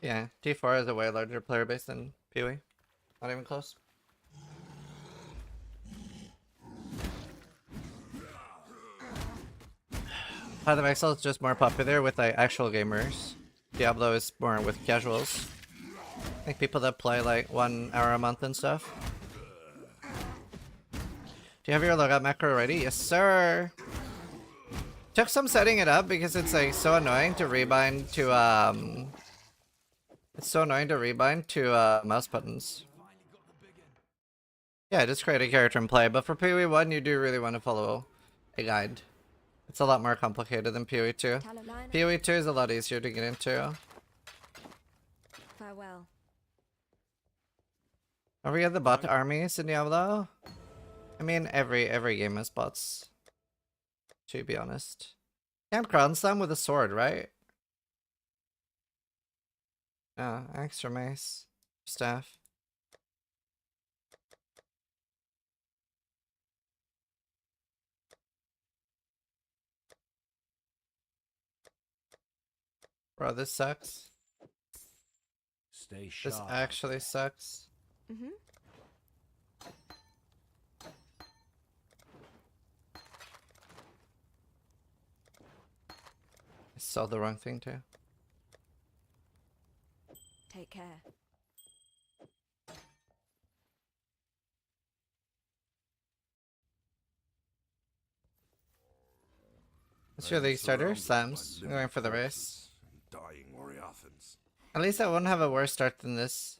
Speaker 2: Yeah, T4 is a way larger player base than PoE. Not even close. Path of Exile is just more popular with like actual gamers. Diablo is more with casuals. Like people that play like 1 hour a month and stuff. Do you have your logout macro ready? Yes, sir. Took some setting it up because it's like so annoying to rebind to it's so annoying to rebind to mouse buttons. Yeah, just create a character and play, but for PoE 1 you do really want to follow a guide. It's a lot more complicated than PoE 2. PoE 2 is a lot easier to get into.
Speaker 5: Farewell.
Speaker 2: Are we at the bot armies in Diablo? I mean, every game has bots. To be honest. Can't crown them with a sword, right? Oh, extra mace. Staff. Bro, this sucks.
Speaker 4: Stay sharp.
Speaker 2: This actually sucks.
Speaker 5: Mm-hmm.
Speaker 2: I saw the wrong thing too.
Speaker 5: Take care.
Speaker 2: What's your league starter? Slams. I'm going for the race.
Speaker 4: Dying Warriathans.
Speaker 2: At least I won't have a worse start than this.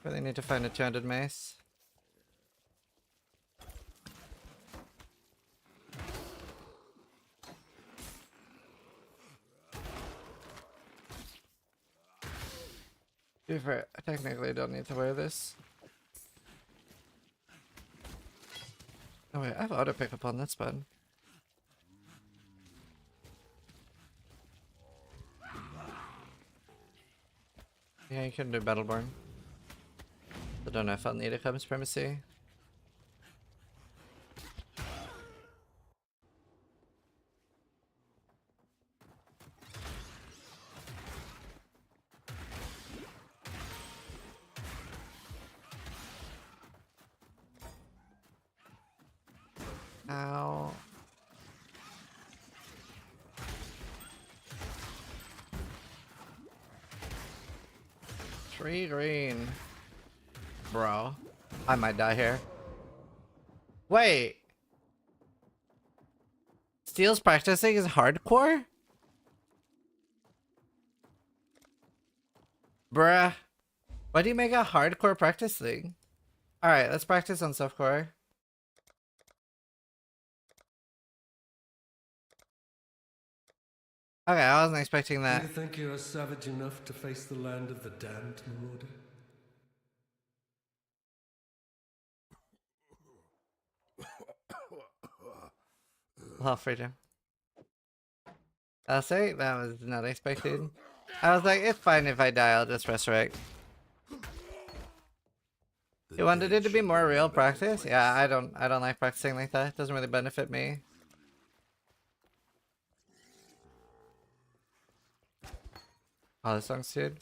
Speaker 2: Really need to find a 200 mace. I technically don't need to wear this. Oh wait, I have auto pickup on that spot. Yeah, you can do Battleborn. I don't know if I'll need a Cub Supremacy. Ow. Tree green. Bro. I might die here. Wait. Steel's practicing is hardcore? Bruh. Why do you make a hardcore practice thing? Alright, let's practice on softcore. Okay, I wasn't expecting that.
Speaker 4: Do you think you are savage enough to face the land of the damned, Marauder?
Speaker 2: Love freedom. I'll say that was not expected. I was like, it's fine if I die, I'll just resurrect. You wanted it to be more real practice? Yeah, I don't like practicing like that. It doesn't really benefit me. Oh, this song's good.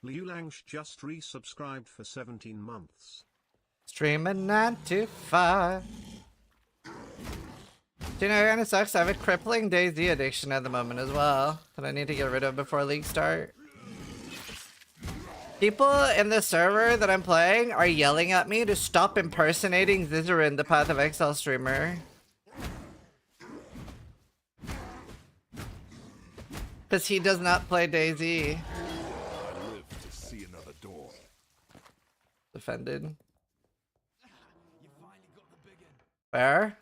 Speaker 3: Liu Lang's just resubscribed for 17 months.
Speaker 2: Streaming 9 to 5. Do you know, it kind of sucks. I have a crippling DayZ addiction at the moment as well that I need to get rid of before league start. People in the server that I'm playing are yelling at me to stop impersonating Zizarin, the Path of Exile streamer. Because he does not play DayZ.
Speaker 6: I live to see another dawn.
Speaker 2: Defended. Fair.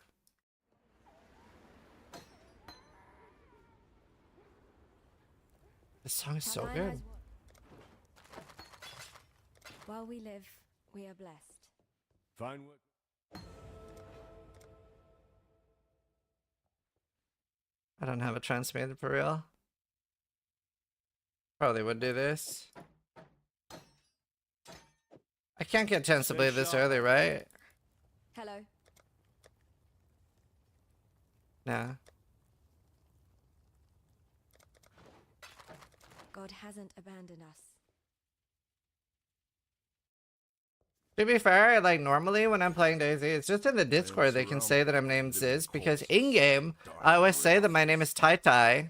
Speaker 2: This song is so
Speaker 5: Caroline
Speaker 2: good.
Speaker 5: has what? While we live, we are blessed.
Speaker 6: Fine work.
Speaker 2: I don't have a transmuted for real. Probably would do this. I can't get a chance to play this early, right?
Speaker 5: Hello.
Speaker 2: Nah.
Speaker 5: God hasn't abandoned us.
Speaker 2: To be fair, like normally when I'm playing DayZ, it's just in the Discord they can say that I'm named Ziz, because in-game, I always say that my name is Tai Tai.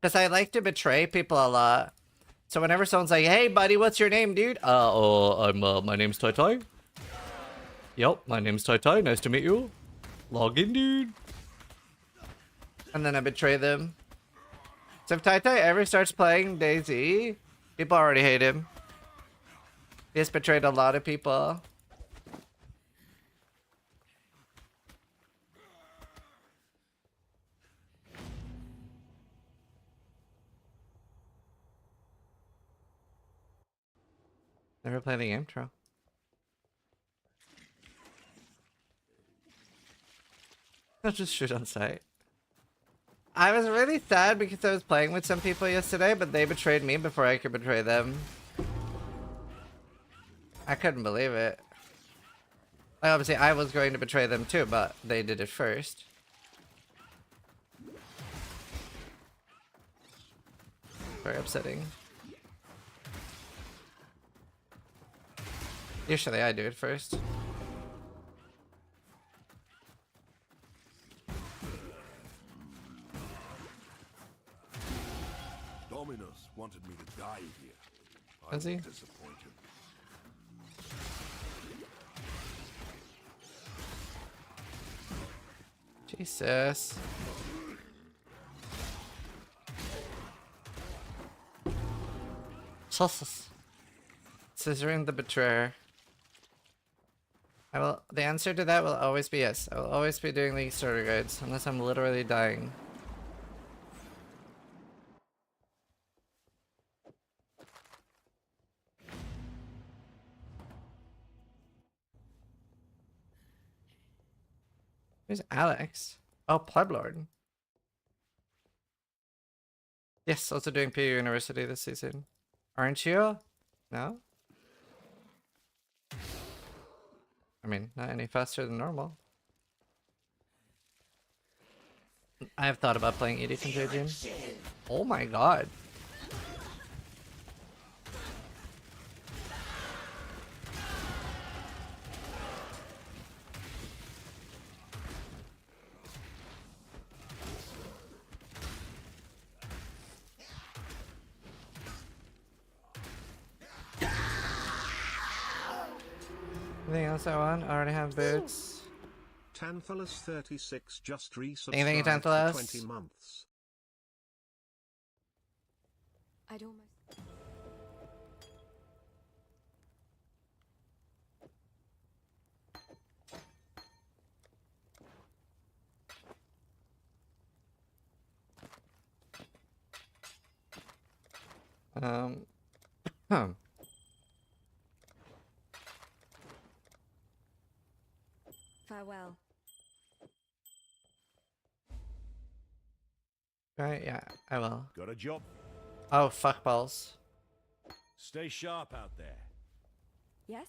Speaker 2: Because I like to betray people a lot. So whenever someone's like, hey buddy, what's your name, dude? My name's Tai Tai. Yup, my name's Tai Tai, nice to meet you. Log in, dude. And then I betray them. So if Tai Tai ever starts playing DayZ, people already hate him. He has betrayed a lot of people. Never played the game, Tro. I'll just shoot on sight. I was really sad because I was playing with some people yesterday, but they betrayed me before I could betray them. I couldn't believe it. Like, obviously, I was going to betray them too, but they did it first. Very upsetting. Usually I do it first.
Speaker 6: Dominus wanted me to die here. I
Speaker 2: Does he?
Speaker 6: was disappointed.
Speaker 2: Jesus. Jesus. Scissoring the betrayer. I will. The answer to that will always be yes. I will always be doing the starter guides unless I'm literally dying. Who's Alex? Oh, Plublord. Yes, also doing PU University this season. Aren't you? No? I mean, not any faster than normal. I have thought about playing ED Contagion. Oh my god. Anything else I want? I already have boots.
Speaker 3: Tanthalus36 just
Speaker 2: Anything,
Speaker 3: resubscribed for
Speaker 2: Tanthalus?
Speaker 3: 20 months.
Speaker 5: I'd almost.
Speaker 2: Huh.
Speaker 5: Farewell.
Speaker 2: Right, yeah, I will.
Speaker 6: Got a job?
Speaker 2: Oh, fuck balls.
Speaker 6: Stay sharp out there.
Speaker 5: Yes?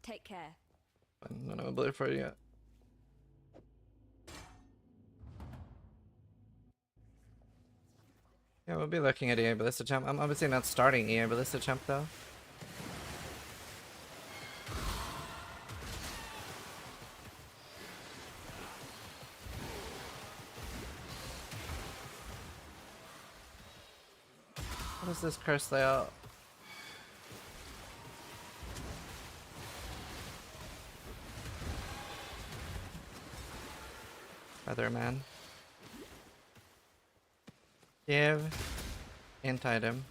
Speaker 5: Take care.
Speaker 2: I don't have a blue for it yet. Yeah, we'll be looking at EA Ballista Champ. I'm obviously not starting EA Ballista Champ though. What is this curse layout? Featherman. Give. Int item.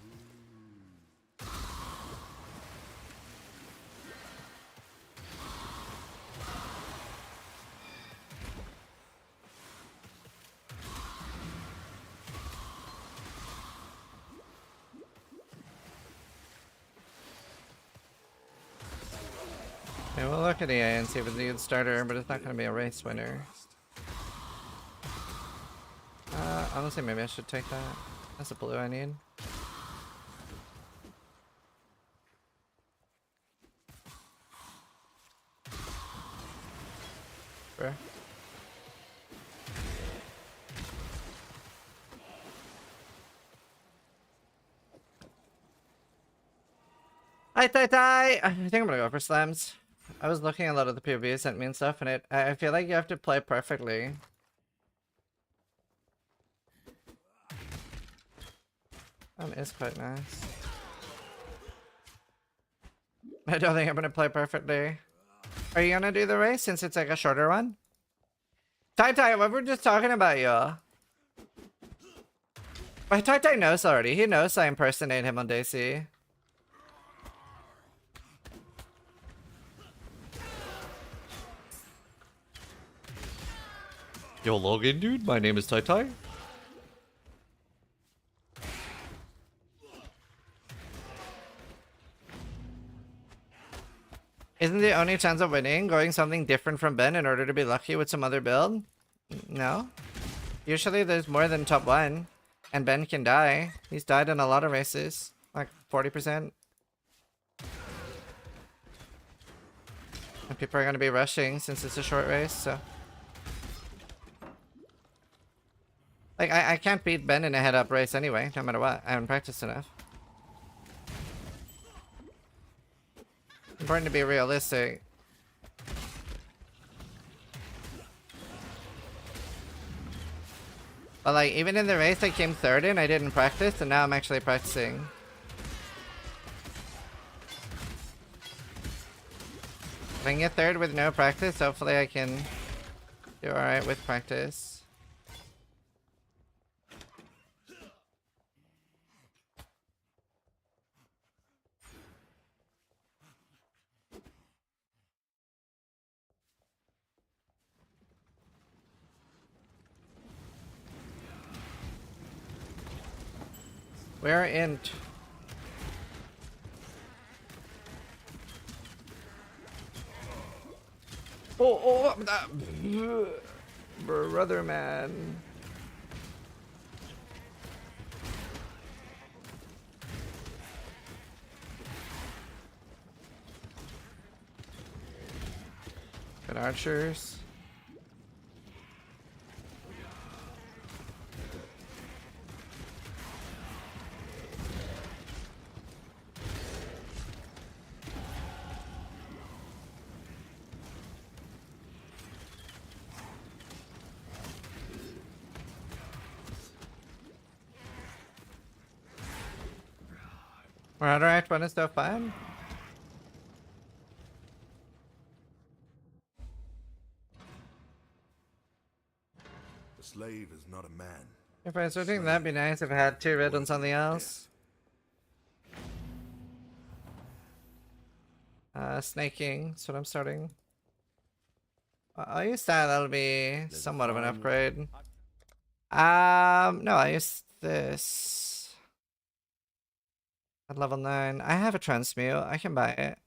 Speaker 2: Okay, we'll look at EA and see if it's a good starter, but it's not going to be a race winner. Honestly, maybe I should take that. That's a blue I need. Sure. Hi, Tai Tai! I think I'm gonna go for slams. I was looking at a lot of the POVs sent me and stuff, and I feel like you have to play perfectly. Is quite nice. I don't think I'm gonna play perfectly. Are you gonna do the race since it's like a shorter one? Tai Tai, what we're just talking about you. My Tai Tai knows already. He knows I impersonate him on Daisy. Yo, login dude. My name is Tai Tai. Isn't the only chance of winning going something different from Ben in order to be lucky with some other build? No. Usually there's more than top 1. And Ben can die. He's died in a lot of races. Like 40%. And people are going to be rushing since it's a short race, so... Like, I can't beat Ben in a head-up race anyway, no matter what. I haven't practiced enough. Important to be realistic. But like, even in the race I came third in, I didn't practice, and now I'm actually practicing. If I can get third with no practice, hopefully I can do alright with practice. We're in. Brother man. Good archers. We're alright, one is still fine.
Speaker 6: The slave is not a man.
Speaker 2: If I was switching, that'd be nice if I had 2 red on something else. Snaking, that's what I'm starting. I'll use that, that'll be somewhat of an upgrade. No, I use this. At level 9. I have a transmute, I can buy it.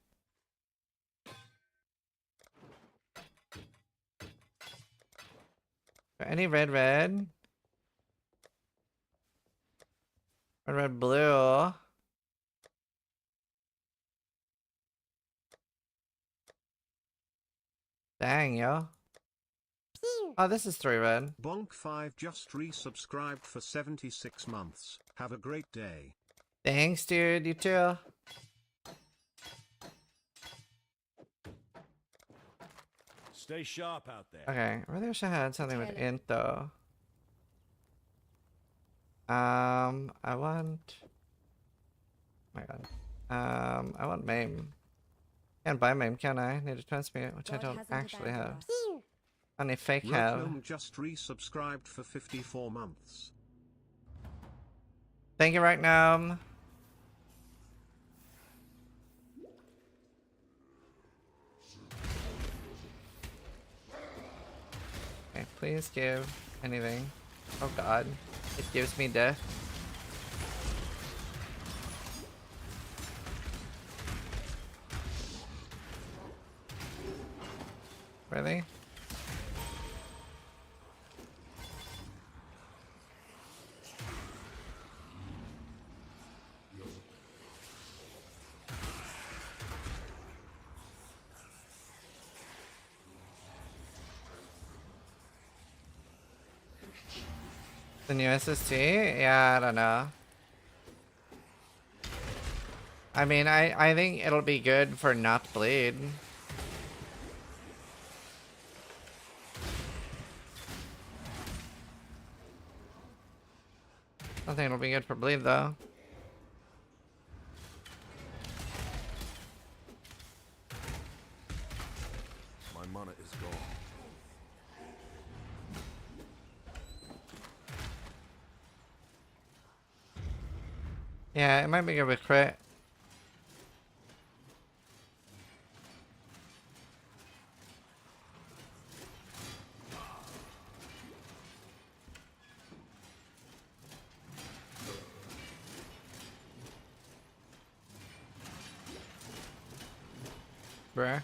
Speaker 2: Any red? Red blue. Dang, yo. Oh, this is 3 red.
Speaker 3: Bonk5 just resubscribed for 76 months. Have a great day.
Speaker 2: Thanks, dude. You too.
Speaker 6: Stay sharp out there.
Speaker 2: Okay, I really wish I had something with int though. I want. Oh my god. I want MAME. Can't buy MAME, can I? Need a transmute, which I don't actually have. Only fake have.
Speaker 3: Rocknum just resubscribed for 54 months.
Speaker 2: Thank you, Rocknum. Okay, please give anything. Oh god. It gives me death. Really? The new SST? Yeah, I don't know. I mean, I think it'll be good for not bleed. I think it'll be good for bleed though.
Speaker 6: My mana is gone.
Speaker 2: Yeah, it might be good with crit. Bruh.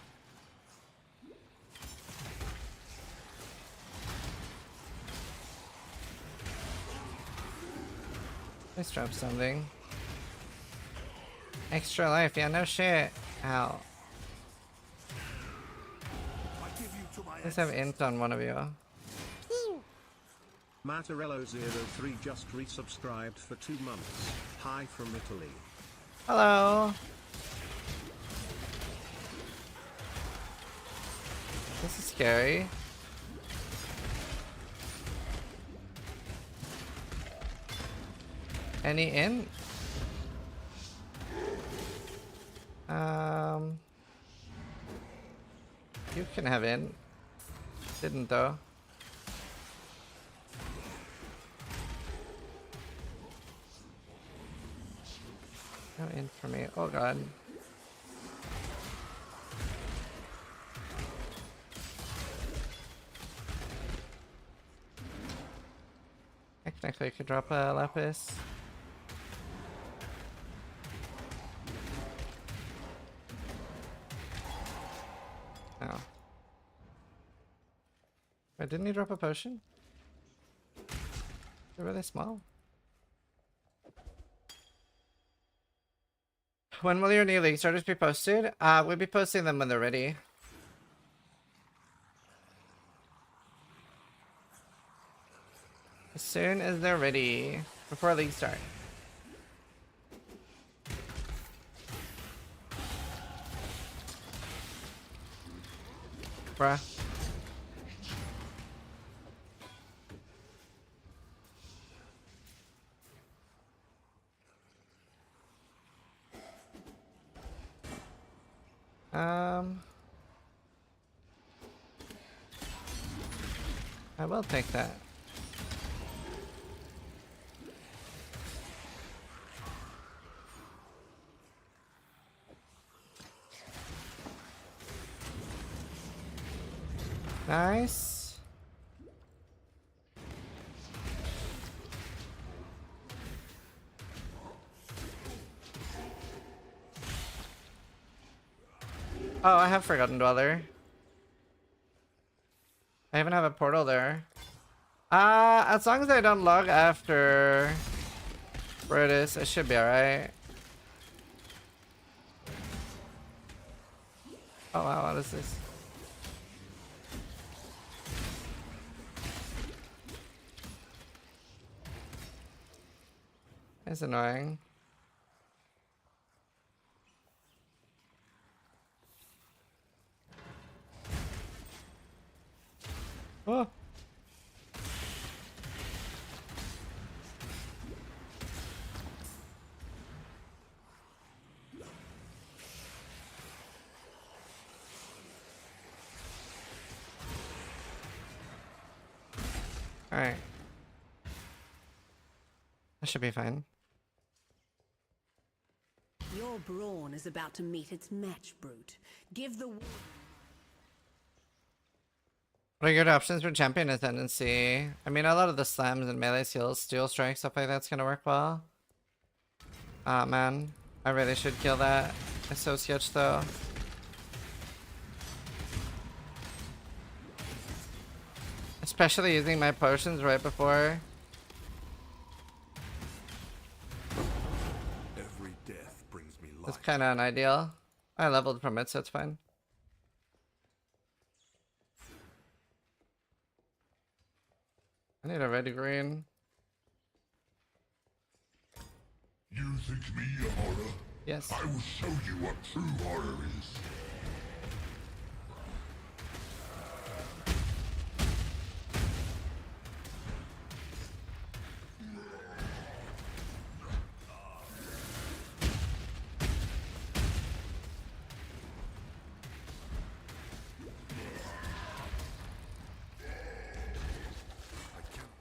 Speaker 2: Let's drop something. Extra life, yeah, no shit. Ow.
Speaker 6: I give you to my
Speaker 2: Let's have int on one of you.
Speaker 3: Mattarello03 just resubscribed for 2 months. Hi from Italy.
Speaker 2: Hello. This is scary. Any int? You can have int. Didn't though. No int for me. Oh god. Technically I could drop a lapis. Oh. Wait, didn't he drop a potion? They're really small. When will your new league starters be posted? We'll be posting them when they're ready. As soon as they're ready. Before league start. Bruh. I will take that. Nice. Oh, I have Forgotten Dweller. I even have a portal there. As long as I don't log after where it is, it should be alright. Oh wow, what is this? It's annoying. Oh. Alright. That should be fine.
Speaker 7: Your brawn is about to meet its match, Brute. Give the...
Speaker 2: What are good options for champion ascendancy? I mean, a lot of the slams and melee skills, steel strike, stuff like that's gonna work well. Man. I really should kill that. It's so sketch though. Especially using my potions right before.
Speaker 6: Every death brings me life.
Speaker 2: It's kind of unideal. I leveled from it, so it's fine. I need a red green.
Speaker 6: You think me a horror?
Speaker 2: Yes.
Speaker 6: I will show you what true horror is.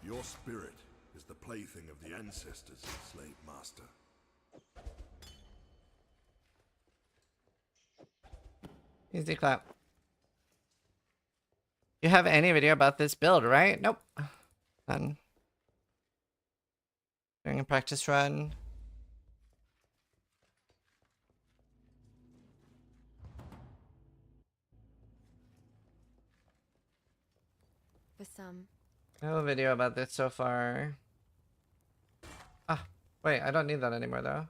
Speaker 6: Your spirit is the plaything of the ancestors, slave master.
Speaker 2: Easy clap. You have any video about this build, right? Nope. None. Doing a practice run.
Speaker 5: For some.
Speaker 2: No video about this so far. Ah, wait, I don't need that anymore though.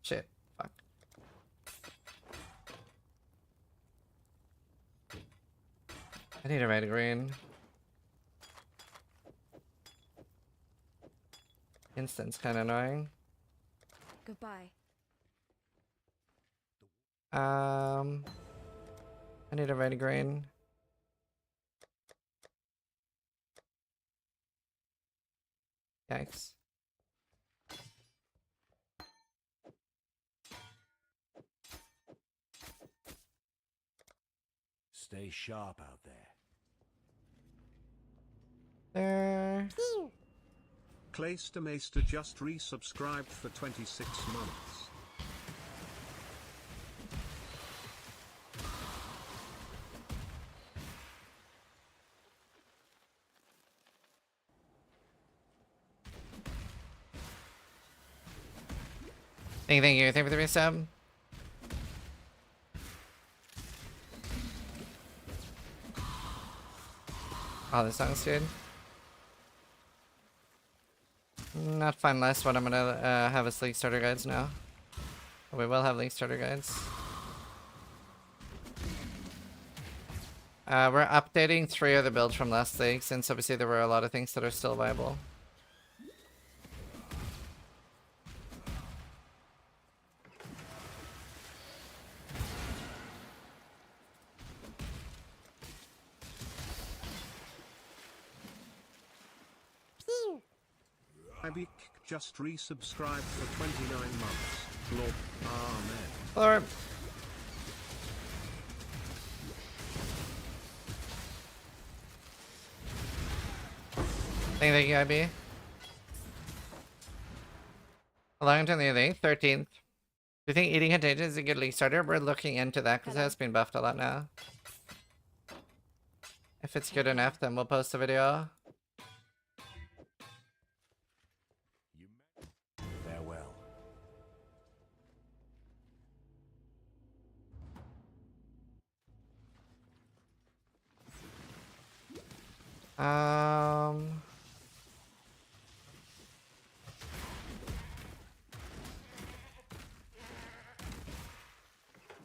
Speaker 2: Shit, fuck. I need a red green. Instant's kind of annoying.
Speaker 5: Goodbye.
Speaker 2: I need a red green. Yikes.
Speaker 6: Stay sharp out there.
Speaker 2: There.
Speaker 3: Claystermaster just resubscribed for 26 months.
Speaker 2: Thank you for the resub. Oh, this song's good. Not finalized what I'm gonna have as League Starter Guides now. We will have League Starter Guides. We're updating 3 of the builds from last league, since obviously there were a lot of things that are still viable.
Speaker 3: Ibik just resubscribed for 29 months. Lord, amen.
Speaker 2: Lord. Thank you, IB. Allowing to the league, 13th. Do you think eating contagion is a good league starter? We're looking into that because it has been buffed a lot now. If it's good enough, then we'll post a video.
Speaker 6: Farewell.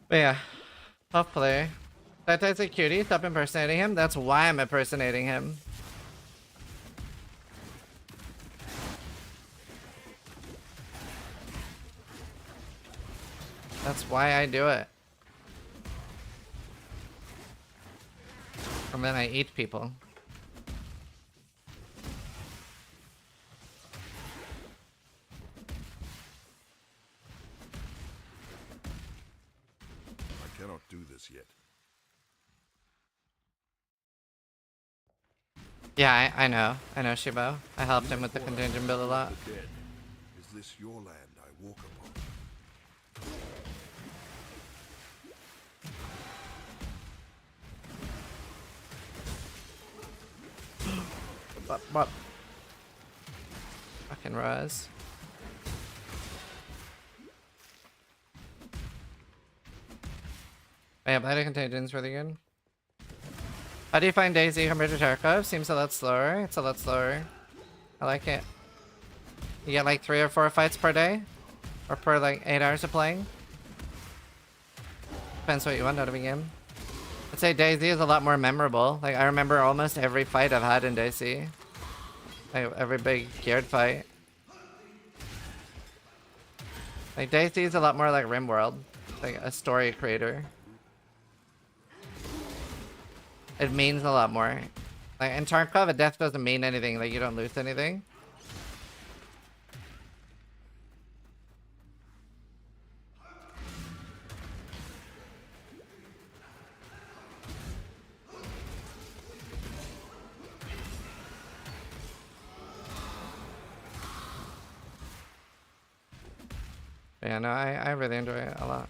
Speaker 2: But yeah, tough play. That's a cutie. Stop impersonating him. That's why I'm impersonating him. That's why I do it. And then I eat people.
Speaker 6: I cannot do this yet.
Speaker 2: Yeah, I know. I know, Shibo. I helped him with the contingent build a lot.
Speaker 6: The dead. Is this your land I walk upon?
Speaker 2: What? Fucking rise. Yeah, Blighted Contagion's really good. How do you find Daisy compared to Tarkov? Seems a lot slower. It's a lot slower. I like it. You get like 3 or 4 fights per day? Or per like 8 hours of playing? Depends what you want out of a game. I'd say Daisy is a lot more memorable. Like, I remember almost every fight I've had in Daisy. Like, every big geared fight. Like, Daisy is a lot more like RimWorld. Like, a story creator. It means a lot more. Like, in Tarkov, a death doesn't mean anything. Like, you don't lose anything. But yeah, no, I really enjoy it a lot.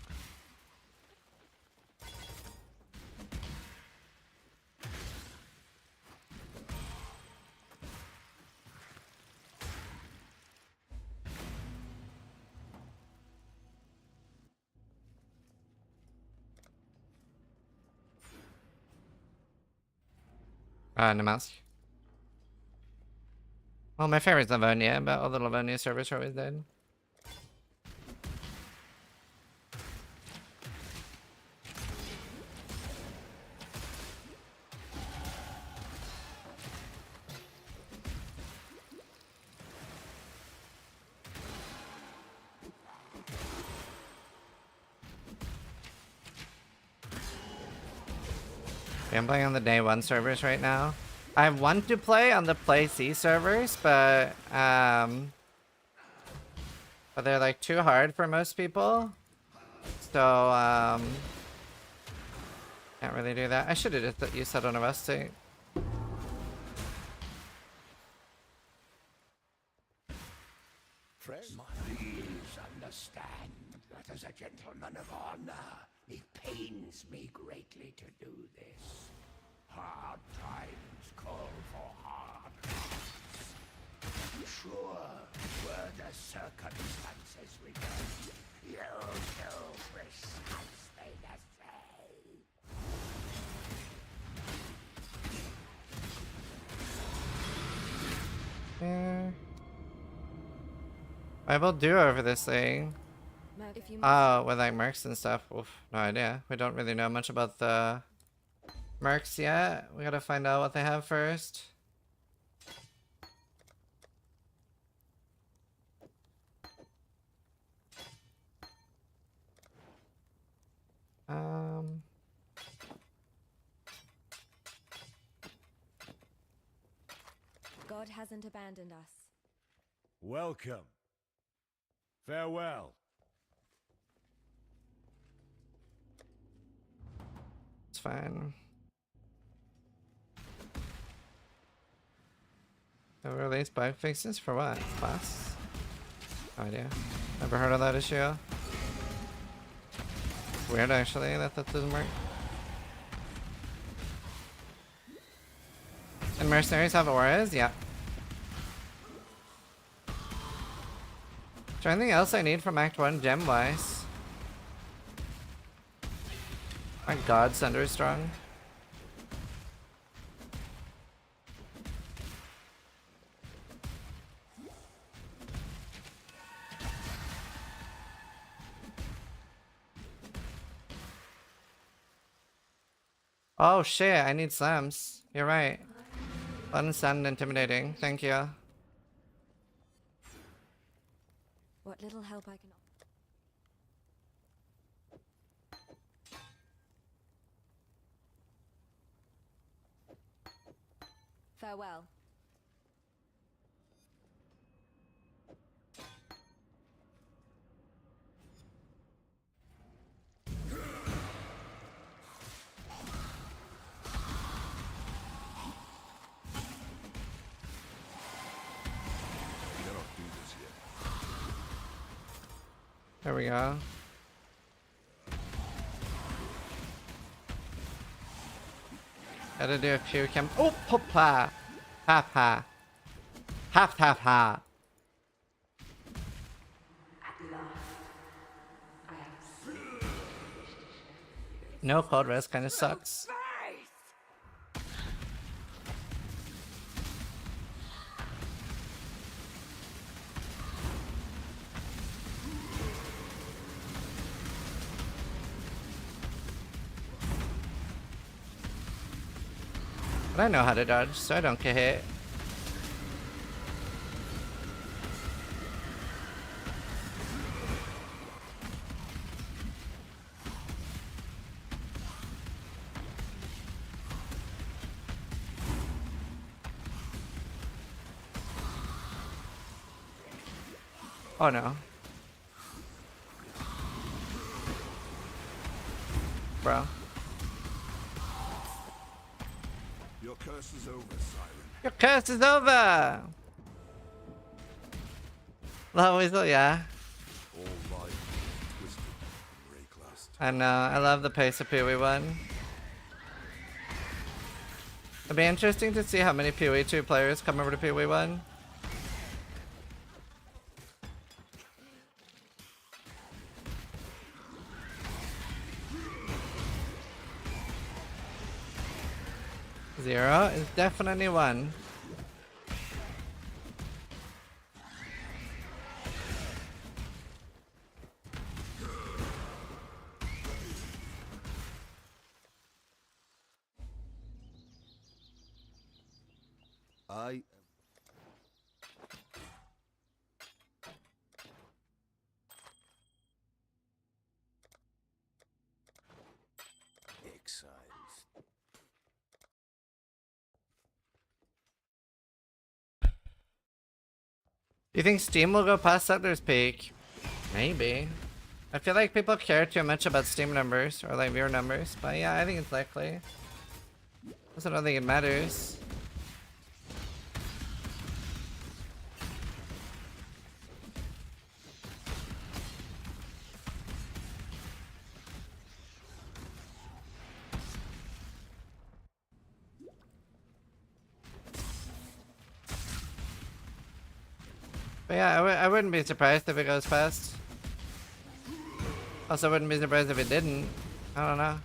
Speaker 2: No mask. Well, my favorite's Livonia, but all the Livonia servers are always dead. I'm playing on the day 1 servers right now. I want to play on the Play C servers, but they're like too hard for most people. So can't really do that. I should have just used that on a rustic.
Speaker 8: Please understand that as a gentleman of honor, it pains me greatly to do this. Hard times call for hard times. Sure, were the circumstances reversed, you'll do precisely the same.
Speaker 2: There. I will do over this thing.
Speaker 5: If you
Speaker 2: Oh, with like mercs and stuff. Oof, no idea. We don't really know much about the mercs yet. We gotta find out what they have first.
Speaker 5: God hasn't abandoned us.
Speaker 9: Welcome. Farewell.
Speaker 2: It's fine. They release bug fixes for what? Class? No idea. Never heard of that issue. Weird actually that doesn't work. And mercenaries have auras? Yeah. Is there anything else I need from Act 1 gem wise? My god, Sunder is strong. Oh shit, I need slams. You're right. Fun, and intimidating. Thank you.
Speaker 5: What little help I can Farewell.
Speaker 2: There we go. Gotta do a few chem. Oh, papa! Half ha. Half half ha. No cold rest kind of sucks. But I know how to dodge, so I don't get hit. Oh no. Bro.
Speaker 6: Your curse is over, Siren.
Speaker 2: Your curse is over! Love Weasel, yeah.
Speaker 6: All life is twisted and rayclast.
Speaker 2: I know, I love the pace of Pee-wee 1. It'd be interesting to see how many Pee-wee 2 players come over to Pee-wee 1. Zero is definitely one.
Speaker 6: I
Speaker 9: Exiles.
Speaker 2: Do you think Steam will go past Settlers Peak? Maybe. I feel like people care too much about Steam numbers or like viewer numbers, but yeah, I think it's likely. I don't think it matters. But yeah, I wouldn't be surprised if it goes past. Also, wouldn't be surprised if it didn't. I don't know.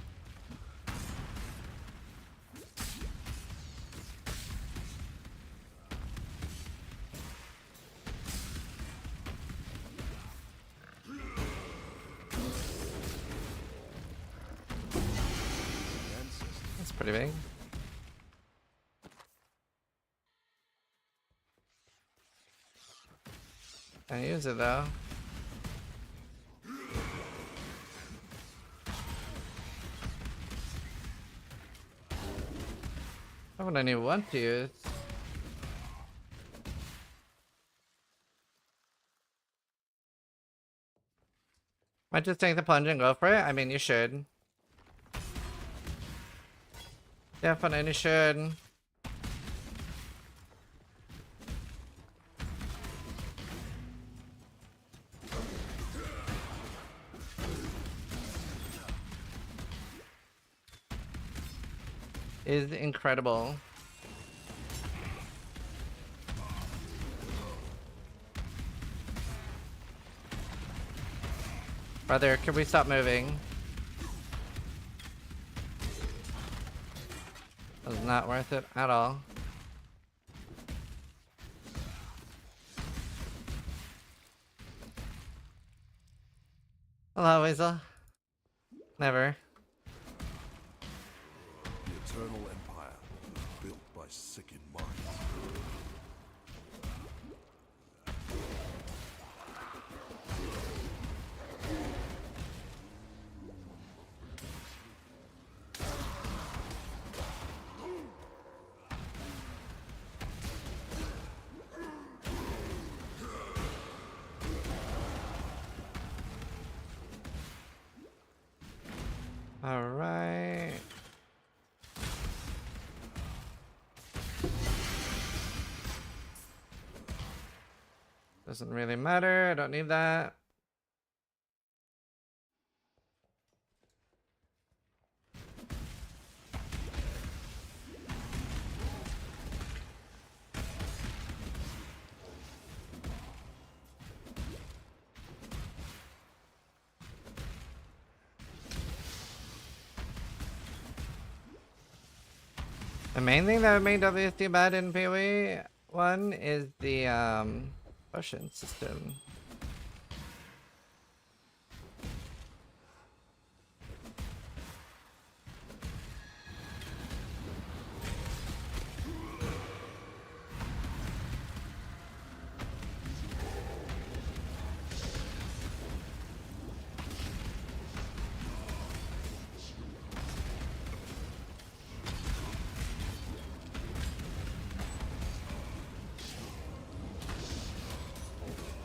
Speaker 2: pretty big. Can't use it though. How would anyone want to use? Might just take the plunge and go for it. I mean, you should. Definitely should. Is incredible. Brother, can we stop moving? That was not worth it at all. Hello, Weasel. Never.
Speaker 6: The Eternal Empire, built by sickened minds.
Speaker 2: All right. Doesn't really matter. I don't need that. The main thing that would make WSD bad in PoE 1 is the potion system.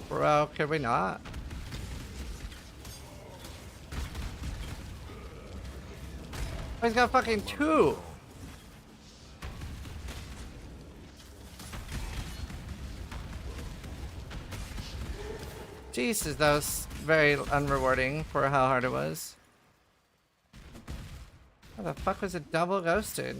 Speaker 2: Bro, could we not? Oh, he's got fucking 2. Jesus, that was very unrewarding for how hard it was. How the fuck was it double ghosted?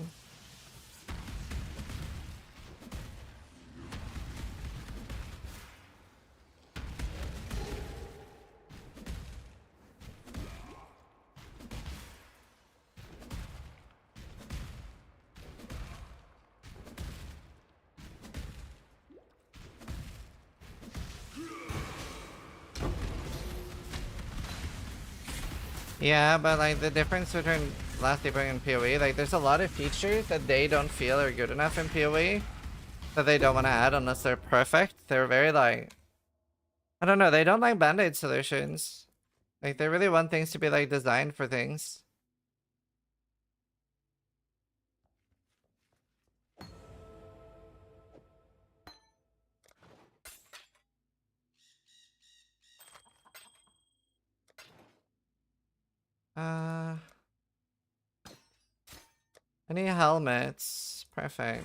Speaker 2: Yeah, but like the difference between Last Deeper and PoE, like there's a lot of features that they don't feel are good enough in PoE that they don't want to add unless they're perfect. They're very like, I don't know, they don't like band-aid solutions. Like they really want things to be like designed for things. Any helmets? Perfect.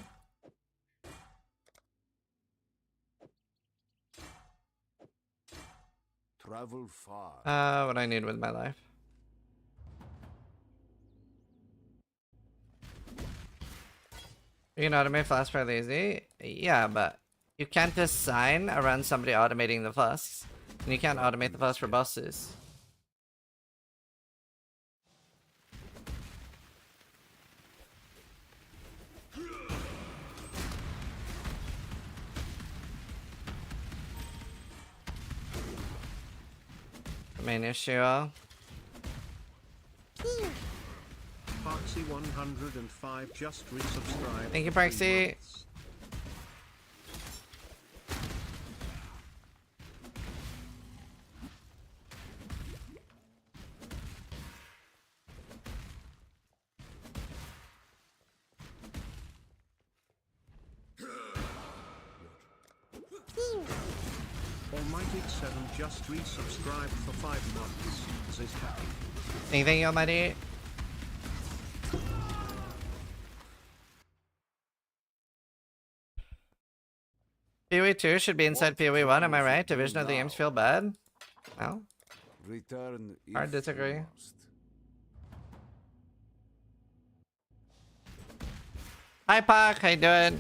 Speaker 6: Travel far.
Speaker 2: What I need with my life. You can automate flasks fairly easy. Yeah, but you can't design around somebody automating the flasks. And you can't automate the flasks for bosses. Main issue.
Speaker 3: Fox Parksy105 just resubscribed.
Speaker 2: Thank you,
Speaker 3: for 3
Speaker 2: Parksy.
Speaker 3: months. Almighty7 just resubscribed for 5 months. Is happy.
Speaker 2: Anything, Almighty? PoE 2 should be inside PoE 1, am I right? Division of the games feel bad? No?
Speaker 9: Return if
Speaker 2: Hard to disagree.
Speaker 9: you must.
Speaker 2: Hi, Pac, how you doing?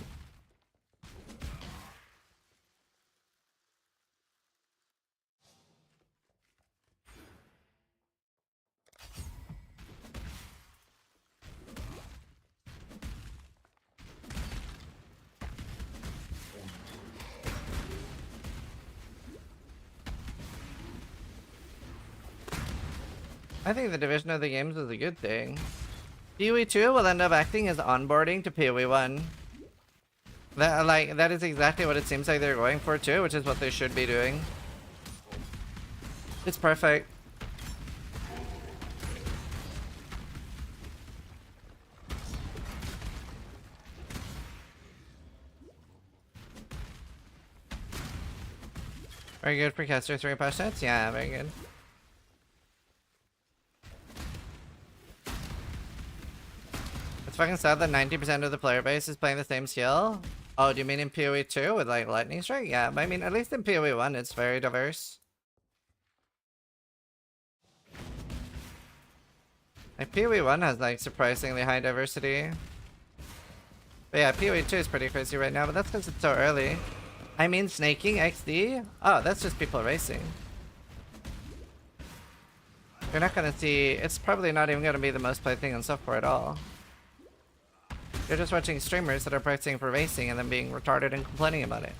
Speaker 2: I think the division of the games is a good thing. PoE 2 will end up acting as onboarding to PoE 1. That is exactly what it seems like they're going for too, which is what they should be doing. It's perfect. Very good for caster 3 push sets? Yeah, very good. It's fucking sad that 90% of the player base is playing the same skill. Oh, do you mean in PoE 2 with like lightning strike? Yeah, but I mean at least in PoE 1 it's very diverse. Like PoE 1 has like surprisingly high diversity. But yeah, PoE 2 is pretty crazy right now, but that's because it's so early. I mean snaking XD? Oh, that's just people racing. You're not gonna see, it's probably not even gonna be the most played thing on software at all. You're just watching streamers that are practicing for racing and then being retarded and complaining about it.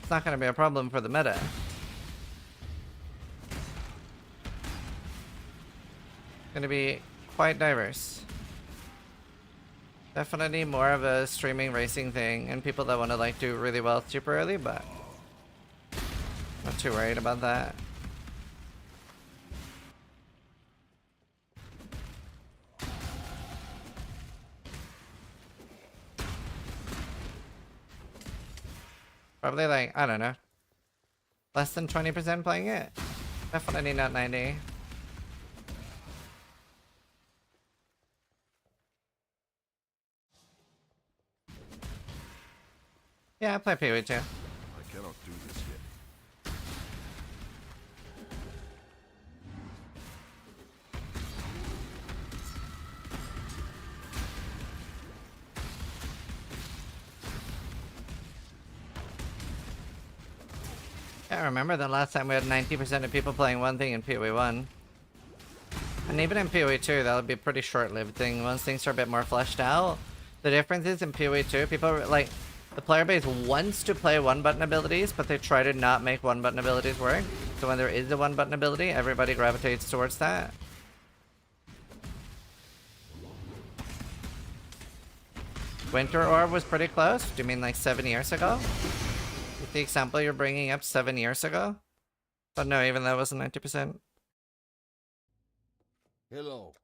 Speaker 2: It's not gonna be a problem for the meta. It's gonna be quite diverse. Definitely more of a streaming racing thing and people that want to like do really well super early, but not too worried about that. Probably like, I don't know, less than 20% playing it. Definitely not 90. Yeah, I play PoE too.
Speaker 6: I cannot do this yet.
Speaker 2: I remember the last time we had 90% of people playing one thing in PoE 1. And even in PoE 2, that would be a pretty short-lived thing once things are a bit more fleshed out. The difference is in PoE 2, people are, like, the player base wants to play one-button abilities, but they try to not make one-button abilities work. So when there is a one-button ability, everybody gravitates towards that. Winter Orb was pretty close. Do you mean like 7 years ago? With the example you're bringing up 7 years ago? But no, even that wasn't 90%.
Speaker 9: Hello.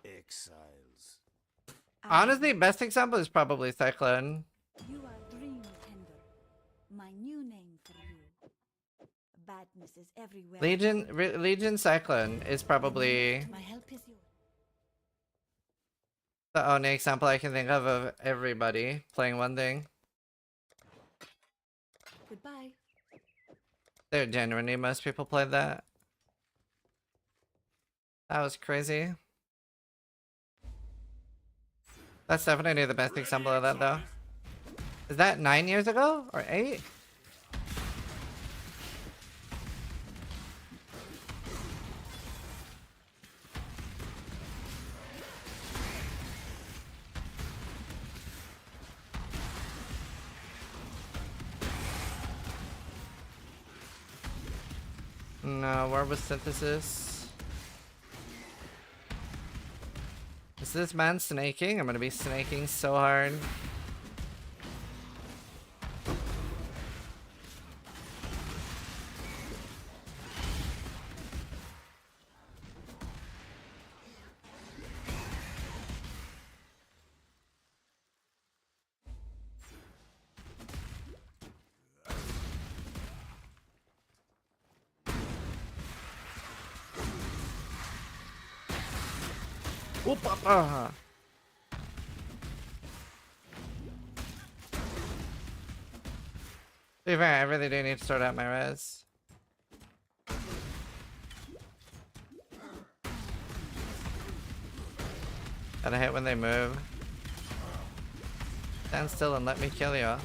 Speaker 9: Exiles.
Speaker 2: Honestly, best example is probably Cyclone.
Speaker 10: You are Dream Tender, my new name for you. Badness is everywhere.
Speaker 2: Legion Cyclone is probably
Speaker 10: My help is yours.
Speaker 2: the only example I can think of everybody playing one thing.
Speaker 10: Goodbye.
Speaker 2: There, genuinely, most people played that. That was crazy. That's definitely the best example of that, though. Is that 9 years ago? Or 8? No, where was synthesis? Is this man snaking? I'm gonna be snaking so hard. Oop, to be fair, I really do need to sort out my res. Gotta hit when they move. Stand still and let me kill you.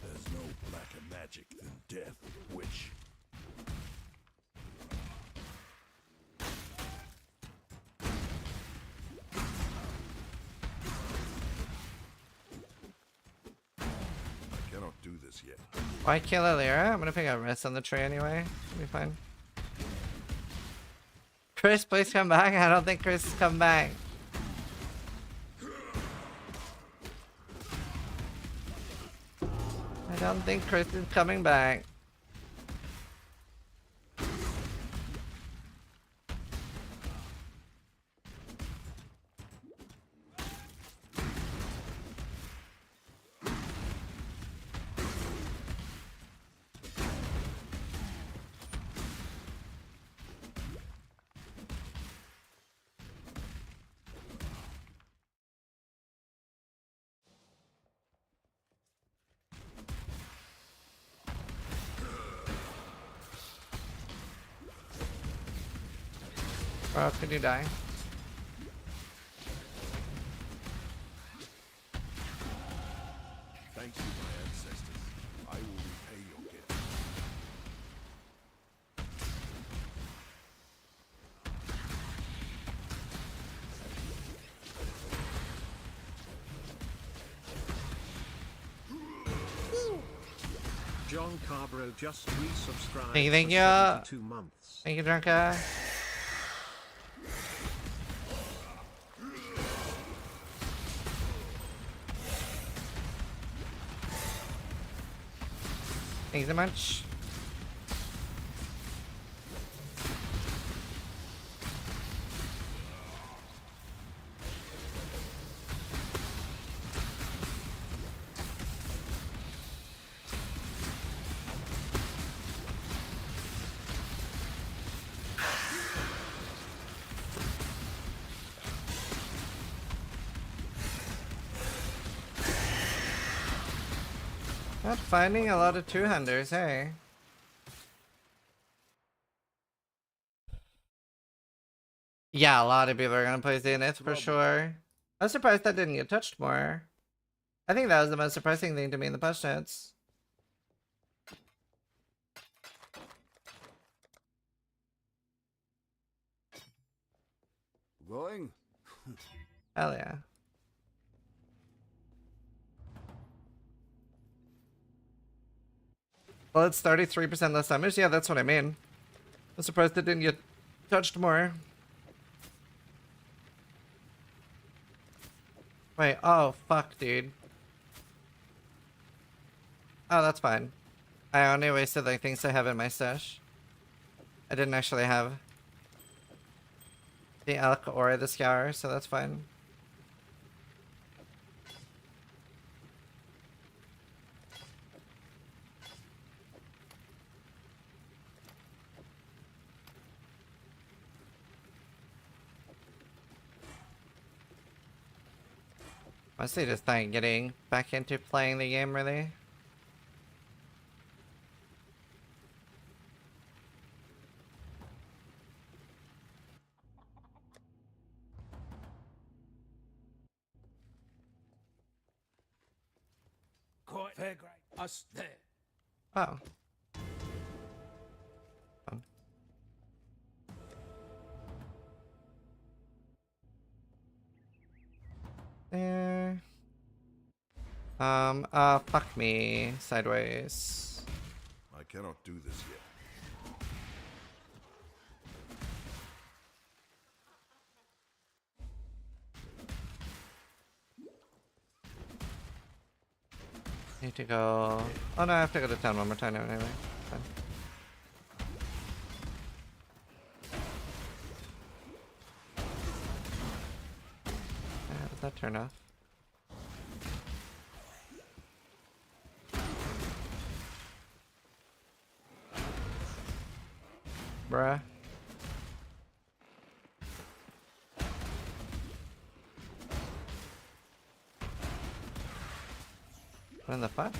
Speaker 6: There's no blacker magic than death, witch. I cannot do this yet.
Speaker 2: Why kill Alira? I'm gonna pick up rest on the tree anyway. It'll be fine. Chris, please come back. I don't think Chris is coming back. I don't think Chris is coming back. Or else could you die?
Speaker 6: Thank you, my ancestors. I will repay your gift.
Speaker 3: John Carborough just resubscribed
Speaker 2: Thank you.
Speaker 3: for 72 months.
Speaker 2: Thank you, Drunka. Thank you so much. Not finding a lot of two-handers, hey. Yeah, a lot of people are gonna play Zenith for sure. I was surprised that didn't get touched more. I think that was the most surprising thing to me in the push notes.
Speaker 9: Going?
Speaker 2: Hell yeah. Well, it's 33% less damage. Yeah, that's what I mean. I'm surprised it didn't get touched more. Wait, oh, fuck, dude. Oh, that's fine. I only wasted, like, things I have in my stash. I didn't actually have the elk or the scour, so that's fine. Mostly just like getting back into playing the game, really.
Speaker 8: Quite fair, great.
Speaker 4: Us there.
Speaker 2: Oh. There. Fuck me. Sideways.
Speaker 6: I cannot do this yet.
Speaker 2: Need to go. Oh no, I have to go to town one more time anyway. Fine. Did that turn off? Bruh. What in the fuck?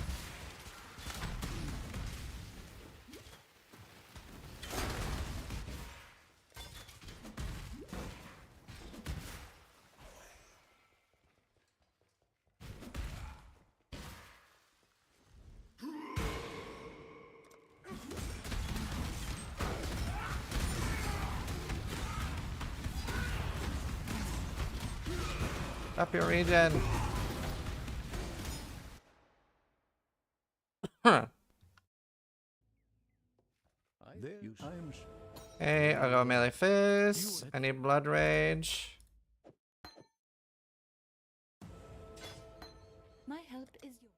Speaker 2: Up your regen. Huh. Hey, I'll go melee fist. I need blood rage.
Speaker 10: My help is yours.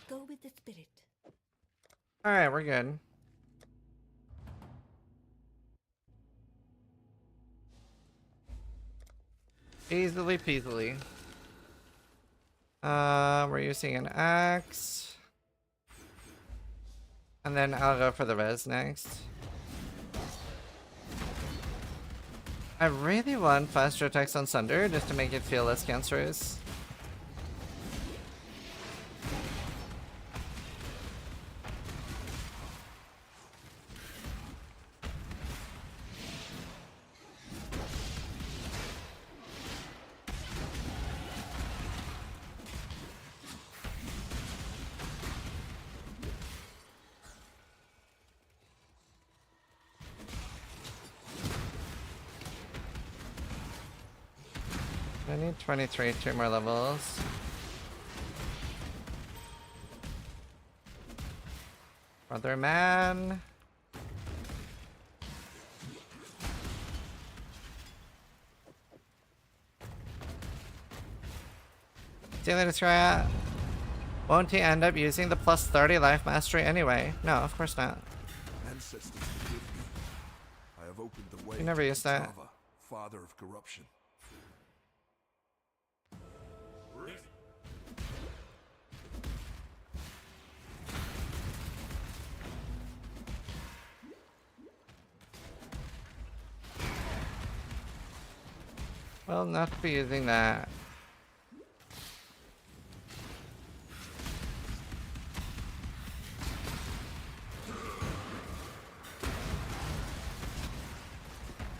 Speaker 10: Go with the spirit.
Speaker 2: Alright, we're good. Easily peasily. We're using an axe. And then I'll go for the res next. I really want faster attacks on Sunder just to make it feel less cancerous. I need 23, 2 more levels. Brother man. See you later, Scrap. Won't he end up using the plus 30 life mastery anyway? No, of course not.
Speaker 6: Ancestors, forgive me. I have opened the way
Speaker 2: You never
Speaker 6: to
Speaker 2: used that.
Speaker 6: Java, father of corruption.
Speaker 2: Well, not to be using that.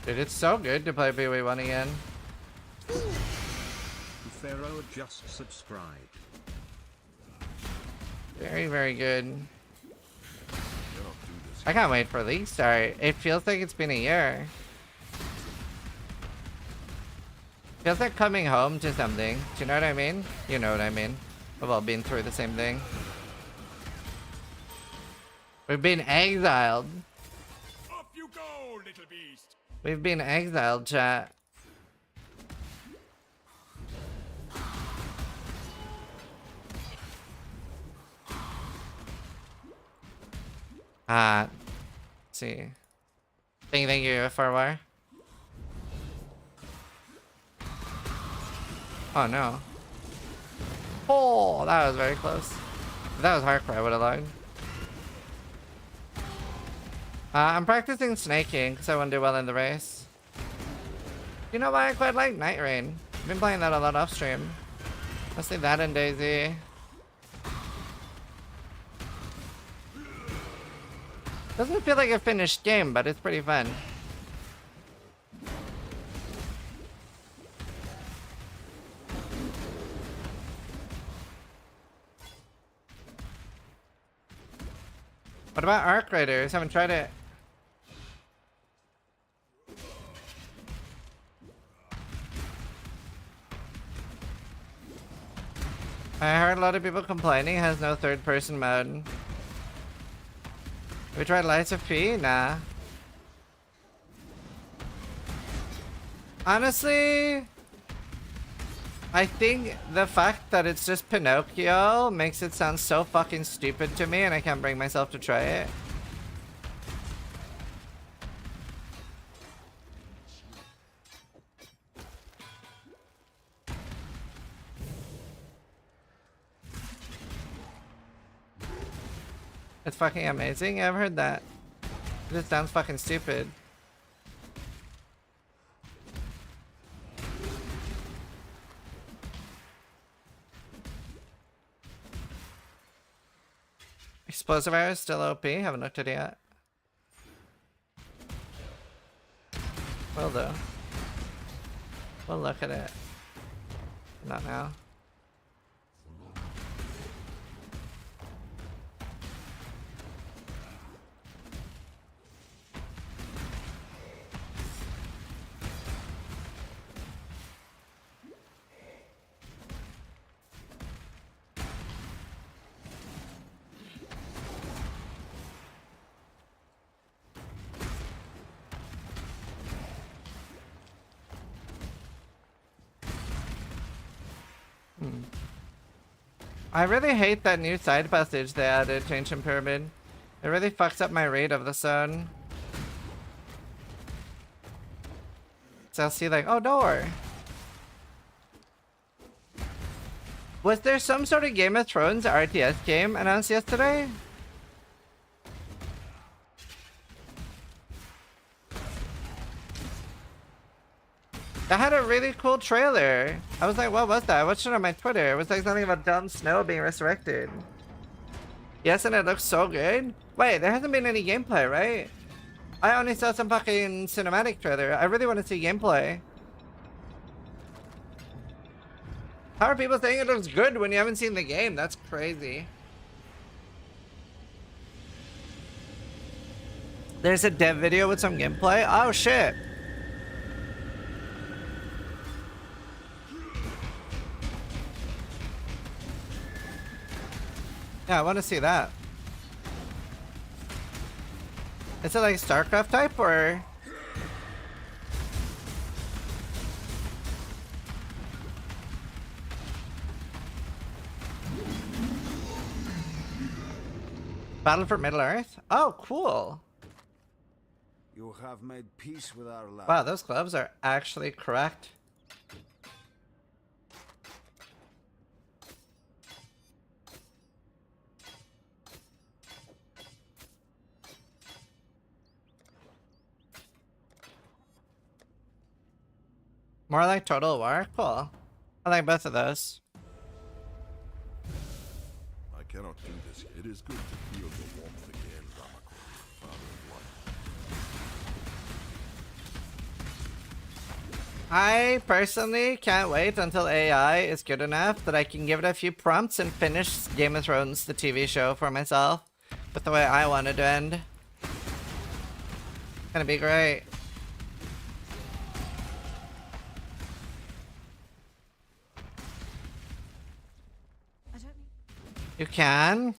Speaker 2: Dude, it's so good to play BW1 again.
Speaker 3: Pharaoh just subscribed.
Speaker 2: Very, very good. I can't wait for League start. It feels like it's been a year. Feels like coming home to something. Do you know what I mean? You know what I mean. We've all been through the same thing. We've been exiled.
Speaker 8: Up you go, little beast.
Speaker 2: We've been exiled, chat. Let's see. Thank you, Farwar. Oh no. Oh, that was very close. If that was hardcore, I would have logged. I'm practicing snaking because I want to do well in the race. You know why I quite like Night Rain? I've been playing that a lot off stream. Mostly that and Daisy. Doesn't feel like a finished game, but it's pretty fun. What about Arc Raiders? Haven't tried it. I heard a lot of people complaining it has no third person mode. We tried Lights of P? Nah. Honestly, I think the fact that it's just Pinocchio makes it sound so fucking stupid to me and I can't bring myself to try it. It's fucking amazing. I've heard that. It just sounds fucking stupid. Explosive arrow is still OP. Haven't looked at it yet. Will do. We'll look at it. Not now. I really hate that new side passage they added to Ancient Pyramid. It really fucks up my read of the zone. So I'll see like, oh, door. Was there some sort of Game of Thrones RTS game announced yesterday? That had a really cool trailer. I was like, what was that? I watched it on my Twitter. It was like something about Jon Snow being resurrected. Yes, and it looks so good. Wait, there hasn't been any gameplay, right? I only saw some fucking cinematic trailer. I really want to see gameplay. How are people saying it looks good when you haven't seen the game? That's crazy. There's a dev video with some gameplay? Oh shit. Yeah, I want to see that. Is it like StarCraft type or? Battle for Middle Earth? Oh, cool.
Speaker 9: You have made peace with our land.
Speaker 2: Wow, those gloves are actually correct. More like Total War? Cool. I like both of those.
Speaker 6: I cannot do this. It is good to feel the warmth again, Ramakor, Father of Light.
Speaker 2: I personally can't wait until AI is good enough that I can give it a few prompts and finish Game of Thrones, the TV show, for myself. But the way I want it to end. Gonna be great. You can.